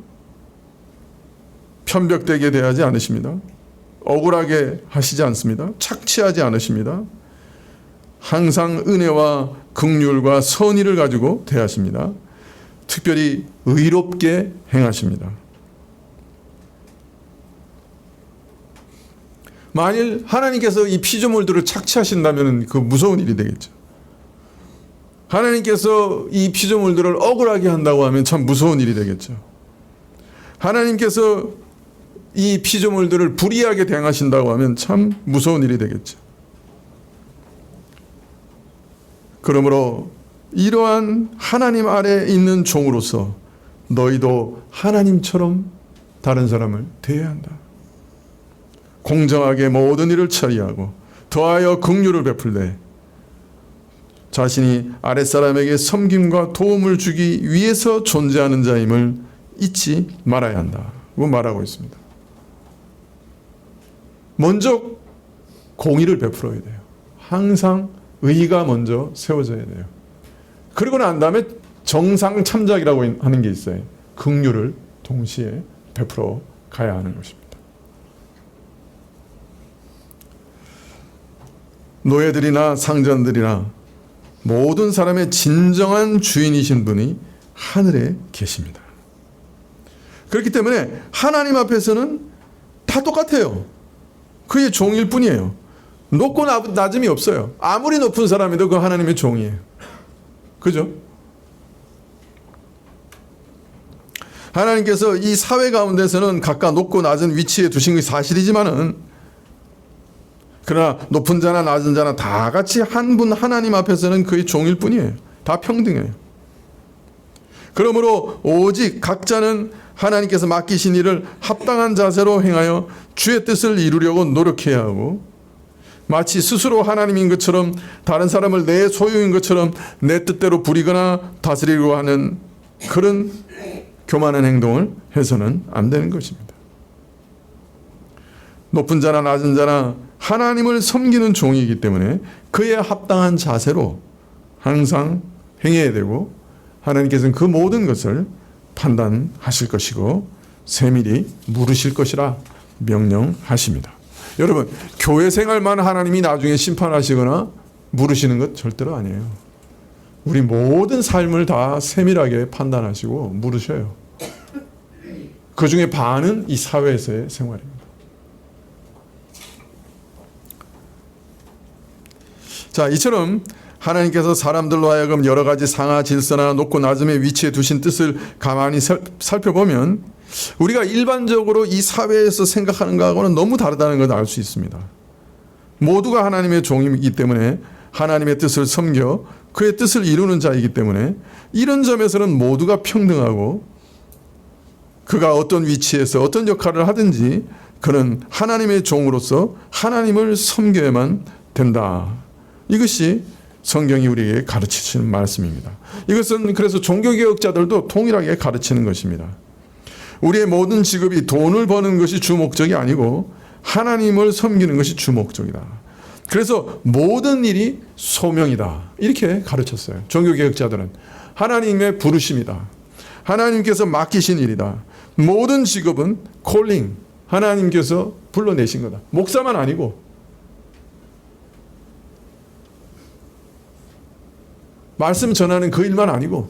편벽되게 대하지 않으십니다. 억울하게 하시지 않습니다. 착취하지 않으십니다. 항상 은혜와 긍휼과 선의를 가지고 대하십니다. 특별히 의롭게 행하십니다. 만일 하나님께서 이 피조물들을 착취하신다면 그 무서운 일이 되겠죠. 하나님께서 이 피조물들을 억울하게 한다고 하면 참 무서운 일이 되겠죠. 하나님께서 이 피조물들을 불의하게 대하신다고 하면 참 무서운 일이 되겠죠. 그러므로 이러한 하나님 아래에 있는 종으로서 너희도 하나님처럼 다른 사람을 대해야 한다. 공정하게 모든 일을 처리하고 더하여 긍휼을 베풀되 자신이 아랫사람에게 섬김과 도움을 주기 위해서 존재하는 자임을 잊지 말아야 한다고 말하고 있습니다. 먼저 공의를 베풀어야 돼요. 항상 의가 먼저 세워져야 돼요. 그리고 난 다음에 정상 참작이라고 하는 게 있어요. 긍휼을 동시에 베풀어 가야 하는 것입니다. 노예들이나 상전들이나 모든 사람의 진정한 주인이신 분이 하늘에 계십니다. 그렇기 때문에 하나님 앞에서는 다 똑같아요. 그의 종일 뿐이에요. 높고 낮음이 없어요. 아무리 높은 사람이도 그 하나님의 종이에요. 그죠? 하나님께서 이 사회 가운데서는 각각 높고 낮은 위치에 두신 것이 사실이지만은, 그러나 높은 자나 낮은 자나 다 같이 한 분 하나님 앞에서는 그의 종일 뿐이에요. 다 평등해요. 그러므로 오직 각자는 하나님께서 맡기신 일을 합당한 자세로 행하여 주의 뜻을 이루려고 노력해야 하고, 마치 스스로 하나님인 것처럼 다른 사람을 내 소유인 것처럼 내 뜻대로 부리거나 다스리려고 하는 그런 교만한 행동을 해서는 안 되는 것입니다. 높은 자나 낮은 자나 하나님을 섬기는 종이기 때문에 그에 합당한 자세로 항상 행해야 되고, 하나님께서는 그 모든 것을 판단하실 것이고 세밀히 물으실 것이라 명령하십니다. 여러분, 교회 생활만 하나님이 나중에 심판하시거나 물으시는 것 절대로 아니에요. 우리 모든 삶을 다 세밀하게 판단하시고 물으셔요. 그 중에 반은 이 사회에서의 생활입니다. 자, 이처럼 하나님께서 사람들로 하여금 여러 가지 상하 질서나 높고 낮음의 위치에 두신 뜻을 가만히 살펴보면 우리가 일반적으로 이 사회에서 생각하는 것하고는 너무 다르다는 것을 알 수 있습니다. 모두가 하나님의 종이기 때문에 하나님의 뜻을 섬겨 그의 뜻을 이루는 자이기 때문에 이런 점에서는 모두가 평등하고, 그가 어떤 위치에서 어떤 역할을 하든지 그는 하나님의 종으로서 하나님을 섬겨야만 된다. 이것이 성경이 우리에게 가르치시는 말씀입니다. 이것은 그래서 종교개혁자들도 동일하게 가르치는 것입니다. 우리의 모든 직업이 돈을 버는 것이 주 목적이 아니고 하나님을 섬기는 것이 주 목적이다. 그래서 모든 일이 소명이다. 이렇게 가르쳤어요. 종교개혁자들은 하나님의 부르심이다. 하나님께서 맡기신 일이다. 모든 직업은 콜링, 하나님께서 불러내신 거다. 목사만 아니고, 말씀 전하는 그 일만 아니고,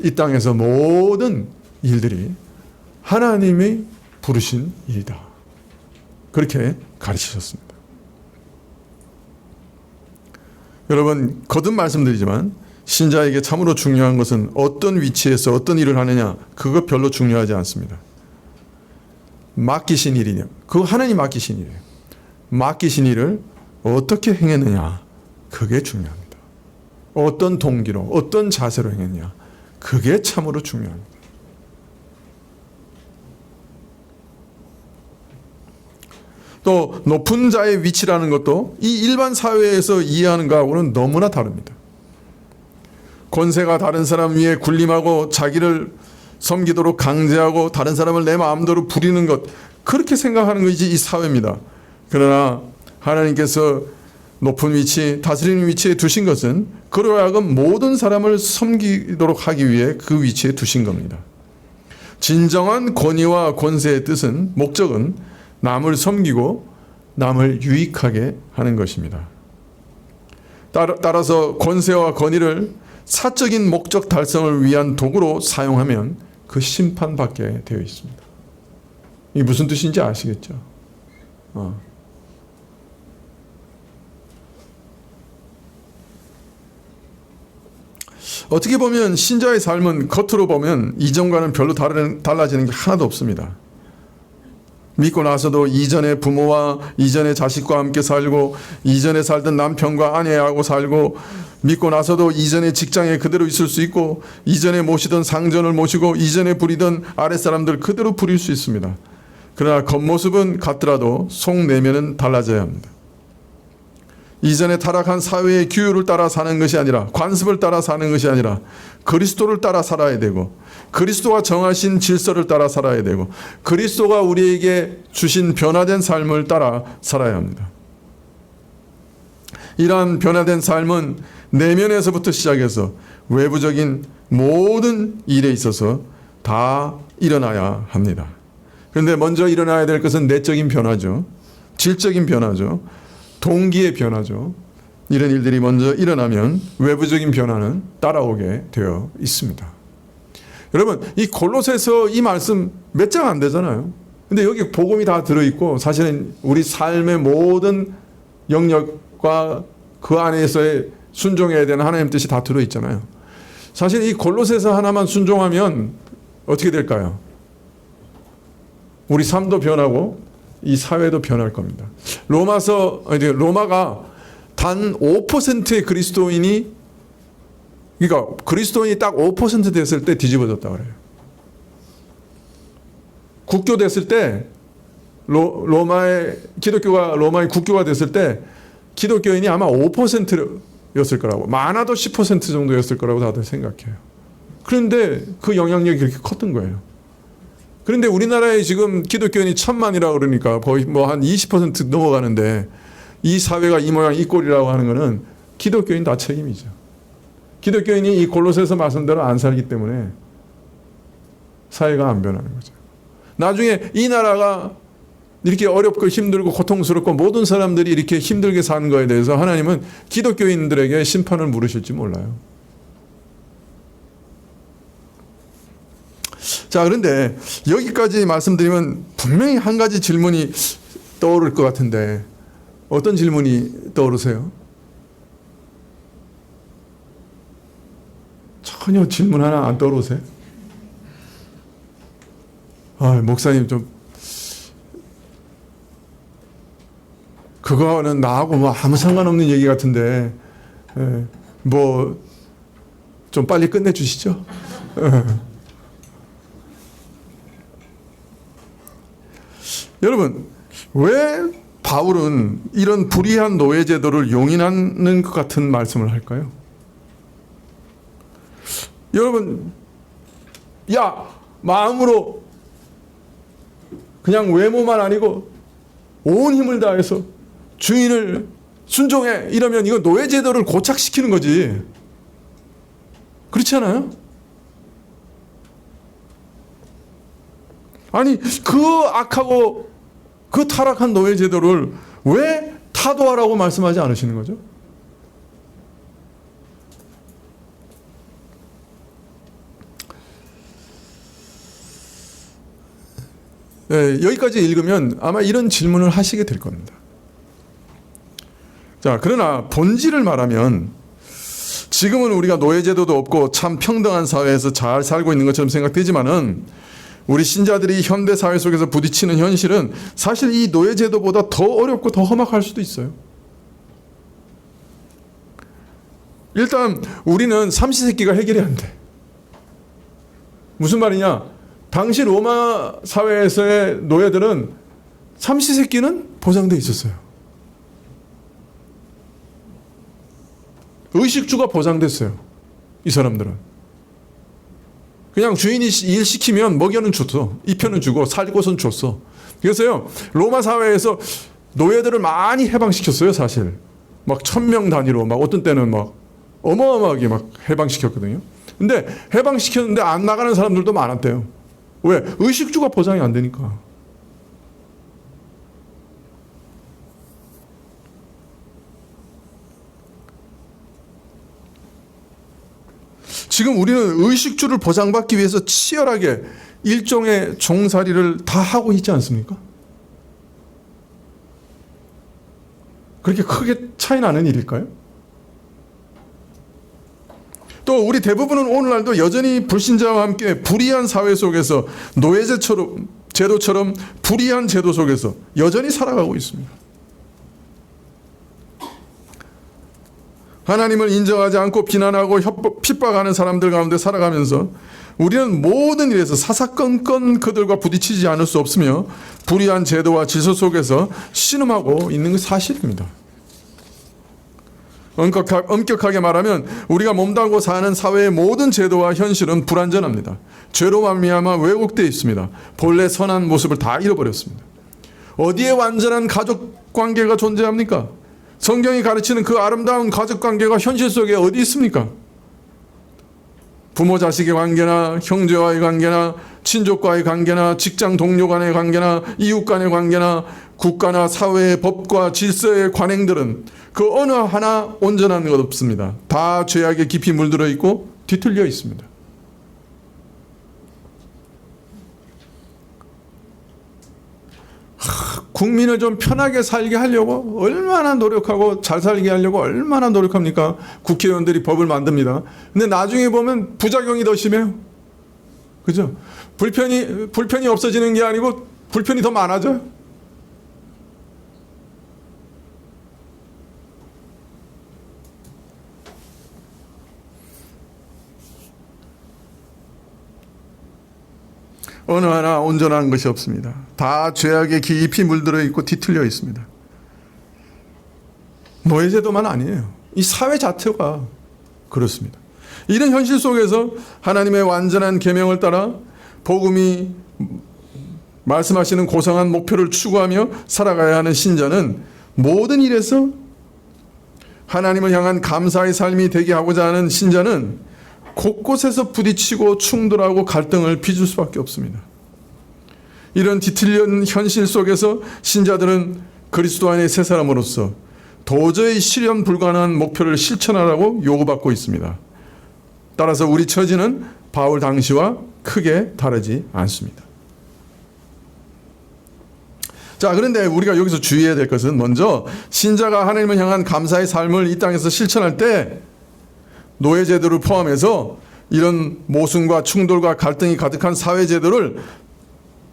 이 땅에서 모든 일들이 하나님이 부르신 일이다. 그렇게 가르치셨습니다. 여러분, 거듭 말씀드리지만 신자에게 참으로 중요한 것은 어떤 위치에서 어떤 일을 하느냐, 그거 별로 중요하지 않습니다. 맡기신 일이냐, 그거 하나님 맡기신 일이에요. 맡기신 일을 어떻게 행했느냐, 그게 중요합니다. 어떤 동기로, 어떤 자세로 행했냐, 그게 참으로 중요합니다. 또 높은 자의 위치라는 것도 이 일반 사회에서 이해하는 것하고는 너무나 다릅니다. 권세가 다른 사람 위에 군림하고 자기를 섬기도록 강제하고 다른 사람을 내 마음대로 부리는 것, 그렇게 생각하는 것이 이 사회입니다. 그러나 하나님께서 높은 위치, 다스리는 위치에 두신 것은 그로 하여금 모든 사람을 섬기도록 하기 위해 그 위치에 두신 겁니다. 진정한 권위와 권세의 뜻은, 목적은 남을 섬기고 남을 유익하게 하는 것입니다. 따라서 권세와 권위를 사적인 목적 달성을 위한 도구로 사용하면 그 심판받게 되어 있습니다. 이게 무슨 뜻인지 아시겠죠? 어떻게 보면 신자의 삶은 겉으로 보면 이전과는 별로 달라지는 게 하나도 없습니다. 믿고 나서도 이전의 부모와 이전의 자식과 함께 살고, 이전에 살던 남편과 아내하고 살고, 믿고 나서도 이전의 직장에 그대로 있을 수 있고, 이전에 모시던 상전을 모시고, 이전에 부리던 아랫사람들 그대로 부릴 수 있습니다. 그러나 겉모습은 같더라도 속 내면은 달라져야 합니다. 이전에 타락한 사회의 규율을 따라 사는 것이 아니라, 관습을 따라 사는 것이 아니라 그리스도를 따라 살아야 되고, 그리스도가 정하신 질서를 따라 살아야 되고, 그리스도가 우리에게 주신 변화된 삶을 따라 살아야 합니다. 이러한 변화된 삶은 내면에서부터 시작해서 외부적인 모든 일에 있어서 다 일어나야 합니다. 그런데 먼저 일어나야 될 것은 내적인 변화죠. 질적인 변화죠. 동기의 변화죠. 이런 일들이 먼저 일어나면 외부적인 변화는 따라오게 되어 있습니다. 여러분, 이 골로새서 이 말씀 몇 장 안 되잖아요. 근데 여기 복음이 다 들어있고, 사실은 우리 삶의 모든 영역과 그 안에서의 순종해야 되는 하나님 뜻이 다 들어있잖아요. 사실 이 골로새서 하나만 순종하면 어떻게 될까요? 우리 삶도 변하고 이 사회도 변할 겁니다. 로마가 단 5%의 그리스도인이, 그러니까 그리스도인이 딱 5% 됐을 때 뒤집어졌다고 그래요. 국교 됐을 때, 기독교가 로마의 국교가 됐을 때 기독교인이 아마 5%였을 거라고, 많아도 10% 정도였을 거라고 다들 생각해요. 그런데 그 영향력이 그렇게 컸던 거예요. 그런데 우리나라에 지금 기독교인이 1000만이라고 그러니까 거의 뭐 한 20% 넘어가는데, 이 사회가 이 모양 이 꼴이라고 하는 것은 기독교인 다 책임이죠. 기독교인이 이 골로새서 말씀대로 안 살기 때문에 사회가 안 변하는 거죠. 나중에 이 나라가 이렇게 어렵고 힘들고 고통스럽고 모든 사람들이 이렇게 힘들게 사는 거에 대해서 하나님은 기독교인들에게 심판을 물으실지 몰라요. 자, 그런데 여기까지 말씀드리면 분명히 한 가지 질문이 떠오를 것 같은데, 어떤 질문이 떠오르세요? 전혀 질문 하나 안 떠오르세요? 목사님 좀, 그거는 나하고 뭐 아무 상관없는 얘기 같은데, 뭐 좀 빨리 끝내주시죠. 여러분, 왜 바울은 이런 불의한 노예제도를 용인하는 것 같은 말씀을 할까요? 여러분, 마음으로 그냥 외모만 아니고 온 힘을 다해서 주인을 순종해, 이러면 이거 노예제도를 고착시키는 거지. 그렇지 않아요? 아니, 그 악하고 그 타락한 노예제도를 왜 타도하라고 말씀하지 않으시는 거죠? 여기까지 읽으면 아마 이런 질문을 하시게 될 겁니다. 자, 그러나 본질을 말하면 지금은 우리가 노예제도도 없고 참 평등한 사회에서 잘 살고 있는 것처럼 생각되지만은, 우리 신자들이 현대 사회 속에서 부딪히는 현실은 사실 이 노예제도보다 더 어렵고 더 험악할 수도 있어요. 일단 우리는 삼시세끼가 해결이 안 돼. 무슨 말이냐? 당시 로마 사회에서의 노예들은 삼시세끼는 보장돼 있었어요. 의식주가 보장됐어요. 이 사람들은. 그냥 주인이 일 시키면 먹여는 줬어. 입혀는 주고 살 곳은 줬어. 그래서요, 로마 사회에서 노예들을 많이 해방시켰어요, 사실. 막 1000명 단위로, 막 어떤 때는 막 어마어마하게 막 해방시켰거든요. 근데 해방시켰는데 안 나가는 사람들도 많았대요. 왜? 의식주가 보장이 안 되니까. 지금 우리는 의식주를 보장받기 위해서 치열하게 일종의 종살이를 다 하고 있지 않습니까? 그렇게 크게 차이 나는 일일까요? 또 우리 대부분은 오늘날도 여전히 불신자와 함께 불의한 사회 속에서 제도처럼 불의한 제도 속에서 여전히 살아가고 있습니다. 하나님을 인정하지 않고 비난하고 핍박하는 사람들 가운데 살아가면서 우리는 모든 일에서 사사건건 그들과 부딪히지 않을 수 없으며 불의한 제도와 질서 속에서 신음하고 있는 게 사실입니다. 엄격하게 말하면 우리가 몸담고 사는 사회의 모든 제도와 현실은 불완전합니다. 죄로 말미암아 왜곡되어 있습니다. 본래 선한 모습을 다 잃어버렸습니다. 어디에 완전한 가족 관계가 존재합니까? 성경이 가르치는 그 아름다운 가족 관계가 현실 속에 어디 있습니까? 부모 자식의 관계나 형제와의 관계나 친족과의 관계나 직장 동료 간의 관계나 이웃 간의 관계나 국가나 사회의 법과 질서의 관행들은 그 어느 하나 온전한 것 없습니다. 다 죄악에 깊이 물들어 있고 뒤틀려 있습니다. 국민을 좀 편하게 살게 하려고 얼마나 노력하고 잘 살게 하려고 얼마나 노력합니까? 국회의원들이 법을 만듭니다. 근데 나중에 보면 부작용이 더 심해요. 그죠? 불편이 없어지는 게 아니고 불편이 더 많아져요. 어느 하나 온전한 것이 없습니다. 다 죄악에 깊이 물들어 있고 뒤틀려 있습니다. 노예제도만 아니에요. 이 사회 자체가 그렇습니다. 이런 현실 속에서 하나님의 완전한 계명을 따라 복음이 말씀하시는 고상한 목표를 추구하며 살아가야 하는 신자는 모든 일에서 하나님을 향한 감사의 삶이 되게 하고자 하는 신자는 곳곳에서 부딪히고 충돌하고 갈등을 빚을 수밖에 없습니다. 이런 뒤틀린 현실 속에서 신자들은 그리스도 안의 새 사람으로서 도저히 실현 불가능한 목표를 실천하라고 요구받고 있습니다. 따라서 우리 처지는 바울 당시와 크게 다르지 않습니다. 자, 그런데 우리가 여기서 주의해야 될 것은 먼저 신자가 하나님을 향한 감사의 삶을 이 땅에서 실천할 때 노예제도를 포함해서 이런 모순과 충돌과 갈등이 가득한 사회제도를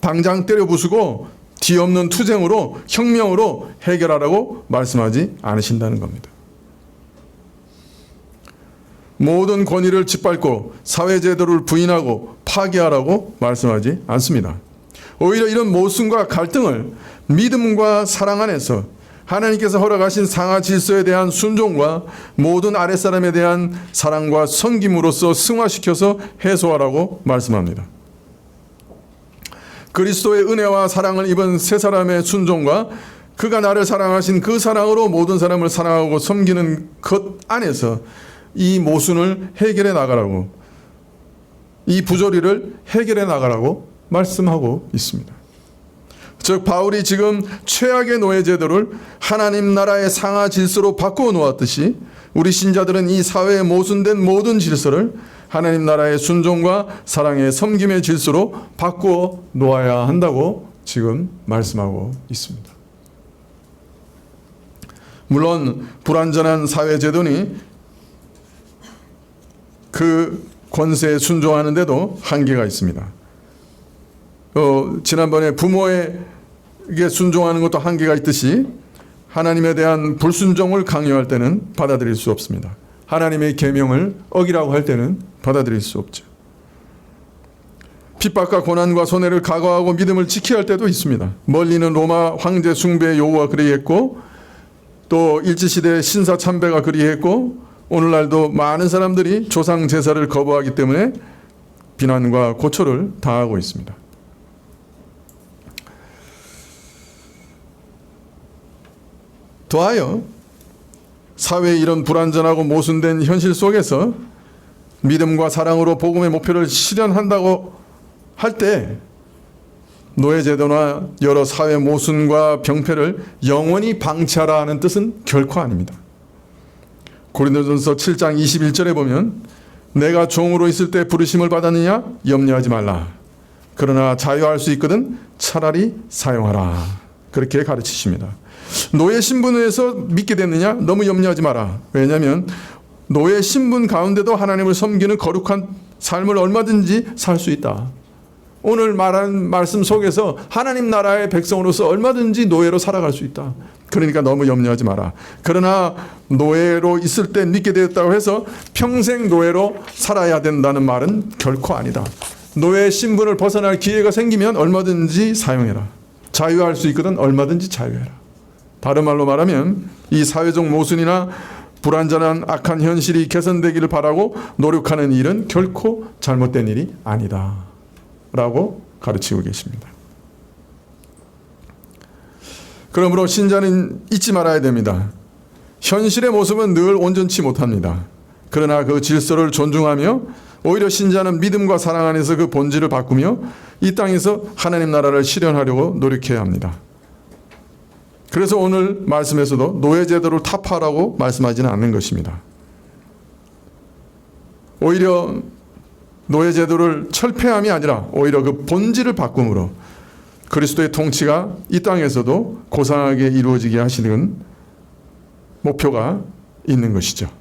당장 때려 부수고 뒤없는 투쟁으로 혁명으로 해결하라고 말씀하지 않으신다는 겁니다. 모든 권위를 짓밟고 사회제도를 부인하고 파괴하라고 말씀하지 않습니다. 오히려 이런 모순과 갈등을 믿음과 사랑 안에서 하나님께서 허락하신 상하 질서에 대한 순종과 모든 아랫사람에 대한 사랑과 섬김으로써 승화시켜서 해소하라고 말씀합니다. 그리스도의 은혜와 사랑을 입은 세 사람의 순종과 그가 나를 사랑하신 그 사랑으로 모든 사람을 사랑하고 섬기는 것 안에서 이 모순을 해결해 나가라고, 이 부조리를 해결해 나가라고 말씀하고 있습니다. 즉 바울이 지금 최악의 노예제도를 하나님 나라의 상하 질서로 바꾸어 놓았듯이 우리 신자들은 이 사회에 모순된 모든 질서를 하나님 나라의 순종과 사랑의 섬김의 질서로 바꾸어 놓아야 한다고 지금 말씀하고 있습니다. 물론 불완전한 사회제도니 그 권세에 순종하는데도 한계가 있습니다. 지난번에 부모에게 순종하는 것도 한계가 있듯이 하나님에 대한 불순종을 강요할 때는 받아들일 수 없습니다. 하나님의 계명을 어기라고 할 때는 받아들일 수 없죠. 핍박과 고난과 손해를 각오하고 믿음을 지켜야 할 때도 있습니다. 멀리는 로마 황제 숭배의 요구가 그리했고, 또 일제시대의 신사 참배가 그리했고, 오늘날도 많은 사람들이 조상 제사를 거부하기 때문에 비난과 고초를 당하고 있습니다. 더하여 사회의 이런 불완전하고 모순된 현실 속에서 믿음과 사랑으로 복음의 목표를 실현한다고 할 때 노예제도나 여러 사회 모순과 병폐를 영원히 방치하라 하는 뜻은 결코 아닙니다. 고린도전서 7장 21절에 보면 내가 종으로 있을 때 부르심을 받았느냐 염려하지 말라. 그러나 자유할 수 있거든 차라리 사용하라. 그렇게 가르치십니다. 노예 신분에서 믿게 됐느냐 너무 염려하지 마라. 왜냐하면 노예 신분 가운데도 하나님을 섬기는 거룩한 삶을 얼마든지 살 수 있다. 오늘 말한 말씀 속에서 하나님 나라의 백성으로서 얼마든지 노예로 살아갈 수 있다. 그러니까 너무 염려하지 마라. 그러나 노예로 있을 때 믿게 되었다고 해서 평생 노예로 살아야 된다는 말은 결코 아니다. 노예 신분을 벗어날 기회가 생기면 얼마든지 사용해라. 자유할 수 있거든 얼마든지 자유해라. 다른 말로 말하면 이 사회적 모순이나 불완전한 악한 현실이 개선되기를 바라고 노력하는 일은 결코 잘못된 일이 아니다 라고 가르치고 계십니다. 그러므로 신자는 잊지 말아야 됩니다. 현실의 모습은 늘 온전치 못합니다. 그러나 그 질서를 존중하며 오히려 신자는 믿음과 사랑 안에서 그 본질을 바꾸며 이 땅에서 하나님 나라를 실현하려고 노력해야 합니다. 그래서 오늘 말씀에서도 노예제도를 타파하라고 말씀하지는 않는 것입니다. 오히려 노예제도를 철폐함이 아니라 오히려 그 본질을 바꿈으로 그리스도의 통치가 이 땅에서도 고상하게 이루어지게 하시는 목표가 있는 것이죠.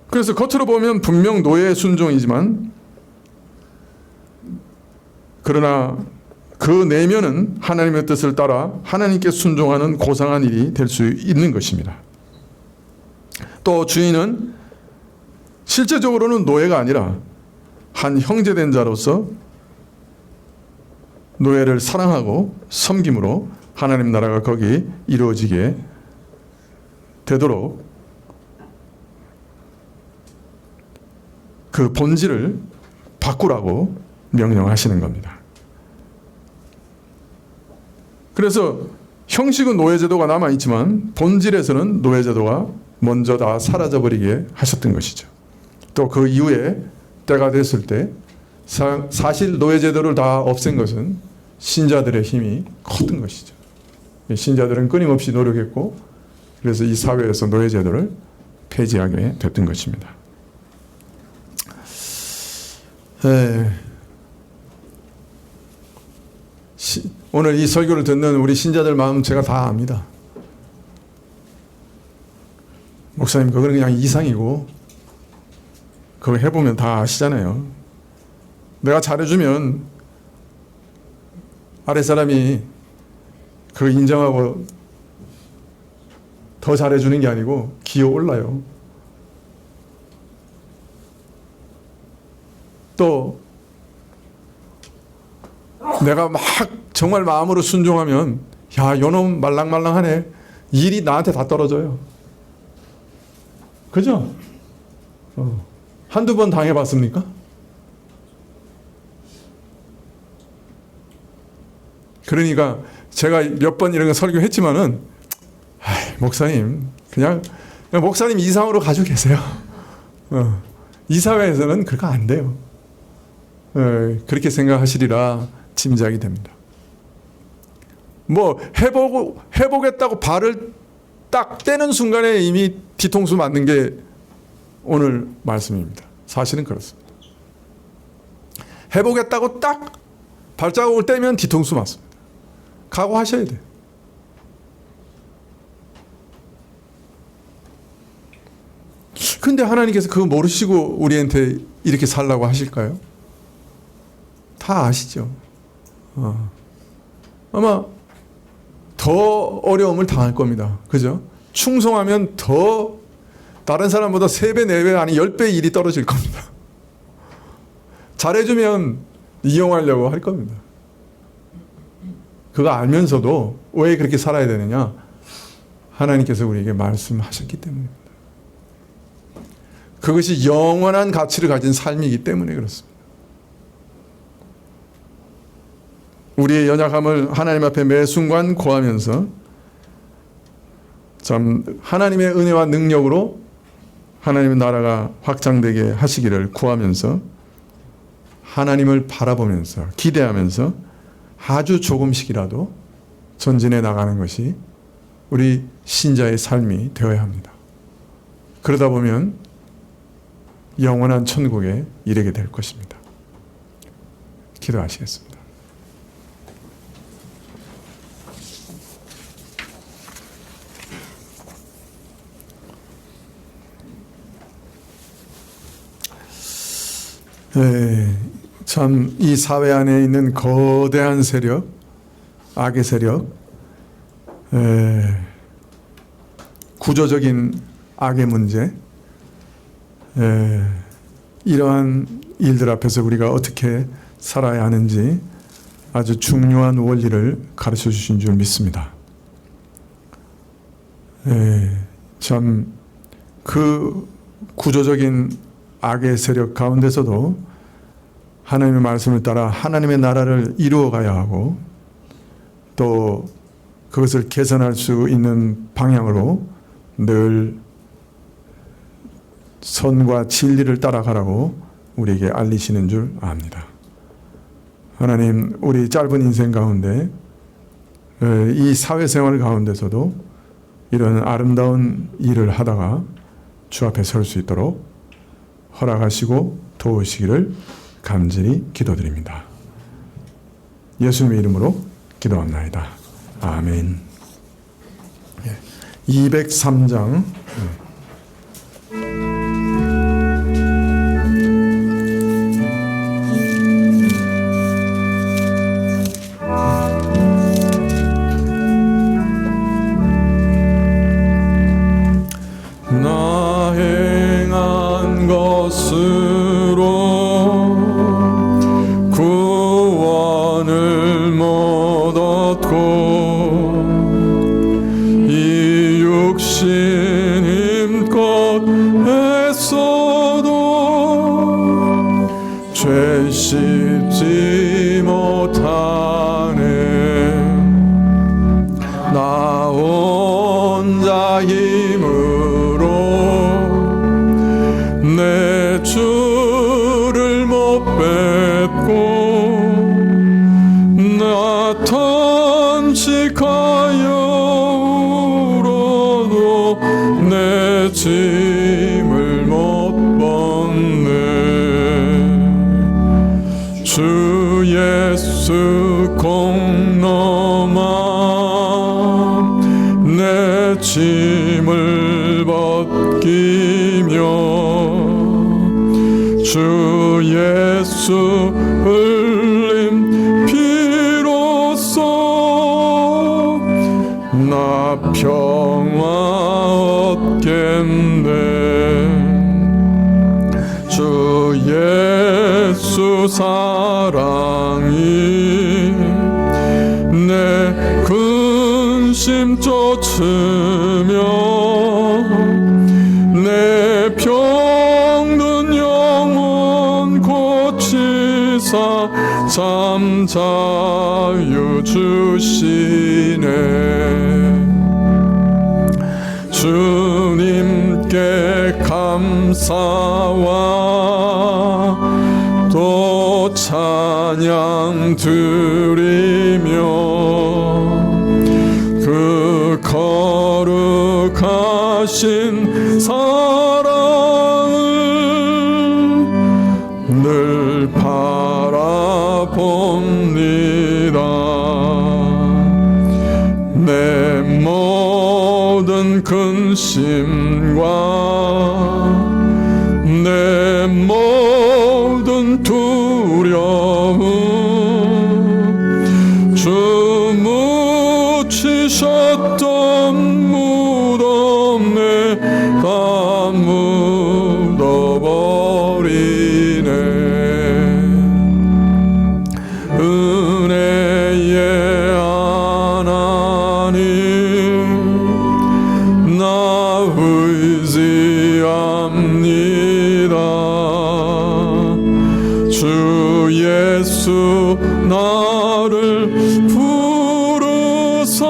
그래서 겉으로 보면 분명 노예 순종이지만 그러나 그 내면은 하나님의 뜻을 따라 하나님께 순종하는 고상한 일이 될 수 있는 것입니다. 또 주인은 실제적으로는 노예가 아니라 한 형제된 자로서 노예를 사랑하고 섬김으로 하나님 나라가 거기 이루어지게 되도록 그 본질을 바꾸라고 명령하시는 겁니다. 그래서 형식은 노예제도가 남아있지만 본질에서는 노예제도가 먼저 다 사라져버리게 하셨던 것이죠. 또 그 이후에 때가 됐을 때 사실 노예제도를 다 없앤 것은 신자들의 힘이 컸던 것이죠. 신자들은 끊임없이 노력했고 그래서 이 사회에서 노예제도를 폐지하게 됐던 것입니다. 오늘 이 설교를 듣는 우리 신자들 마음 제가 다 압니다. 목사님 그거는 그냥 이상이고 그거 해보면 다 아시잖아요. 내가 잘해주면 아랫사람이 그걸 인정하고 더 잘해주는 게 아니고 기어 올라요. 또 내가 막 정말 마음으로 순종하면 야, 요놈 말랑말랑하네. 일이 나한테 다 떨어져요. 그죠? 한두 번 당해봤습니까? 그러니까 제가 몇 번 이런 거 설교했지만은 목사님 그냥 목사님 이상으로 가지고 계세요. 이 사회에서는 그거 안 돼요. 그렇게 생각하시리라 짐작이 됩니다. 뭐 해보겠다고 발을 딱 떼는 순간에 이미 뒤통수 맞는 게 오늘 말씀입니다. 사실은 그렇습니다. 해보겠다고 딱 발자국을 떼면 뒤통수 맞습니다. 각오하셔야 돼요. 근데 하나님께서 그거 모르시고 우리한테 이렇게 살라고 하실까요? 다 아시죠? 아마 더 어려움을 당할 겁니다. 그죠? 충성하면 더 다른 사람보다 3배, 4배 아니 10배 일이 떨어질 겁니다. 잘해주면 이용하려고 할 겁니다. 그거 알면서도 왜 그렇게 살아야 되느냐? 하나님께서 우리에게 말씀하셨기 때문입니다. 그것이 영원한 가치를 가진 삶이기 때문에 그렇습니다. 우리의 연약함을 하나님 앞에 매 순간 고하면서 참 하나님의 은혜와 능력으로 하나님의 나라가 확장되게 하시기를 구하면서 하나님을 바라보면서 기대하면서 아주 조금씩이라도 전진해 나가는 것이 우리 신자의 삶이 되어야 합니다. 그러다 보면 영원한 천국에 이르게 될 것입니다. 기도하시겠습니다. 참 이 사회 안에 있는 거대한 세력, 악의 세력, 구조적인 악의 문제, 이러한 일들 앞에서 우리가 어떻게 살아야 하는지 아주 중요한 원리를 가르쳐 주신 줄 믿습니다. 참 그 구조적인 악의 세력 가운데서도 하나님의 말씀을 따라 하나님의 나라를 이루어 가야 하고 또 그것을 개선할 수 있는 방향으로 늘 선과 진리를 따라가라고 우리에게 알리시는 줄 압니다. 하나님, 우리 짧은 인생 가운데 이 사회생활 가운데서도 이런 아름다운 일을 하다가 주 앞에 설 수 있도록 허락하시고 도우시기를 간절히 기도드립니다. 예수님의 이름으로 기도합나이다. 아멘. 203장 나 행한 것으로 구원을 못 얻고 이 육신 힘껏 애써도 죄 씻지 못하네. 나 혼자 힘으로 내 주를 못 뵙고 나 탐식하여 울어도 내 짐을 못 벗네. 주 예수 공로만 내 짐을 벗기며 주 예수 흘린 피로써 나 평화 얻겠네. 주 예수 사랑이 내 근심 쫓으며 내 병든 영혼 고치사 참 자유 주시네. 주님께 감사와 또 찬양 드리며 그 거룩하신 사랑을 늘 바라봅니다. 내 모든 근심과 내 모든 두려움 주 묻히셨던 무덤에 주 예수 나를 부르사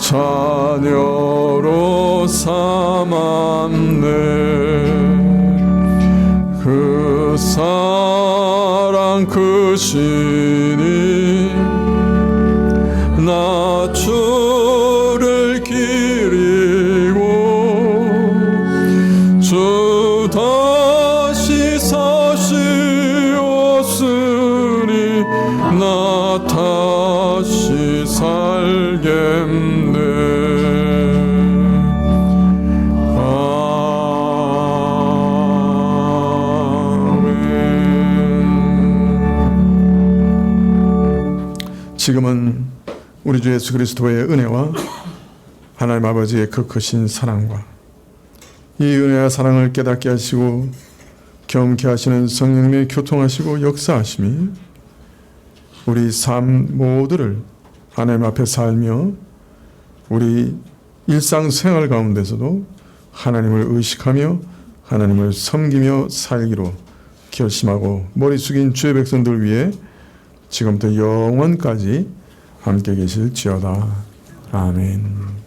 자녀로 삼았네. 그 사랑 크시니 나 주를 기리고 주 다시 사시었으니 나 다시 살겠네. 지금은 우리 주 예수 그리스도의 은혜와 하나님 아버지의 그 크신 사랑과 이 은혜와 사랑을 깨닫게 하시고 경험케 하시는 성령님의 교통하시고 역사하심이 우리 삶 모두를 하나님 앞에 살며 우리 일상생활 가운데서도 하나님을 의식하며 하나님을 섬기며 살기로 결심하고 머리 숙인 주의 백성들 위해 지금부터 영원까지 함께 계실지어다. 아멘.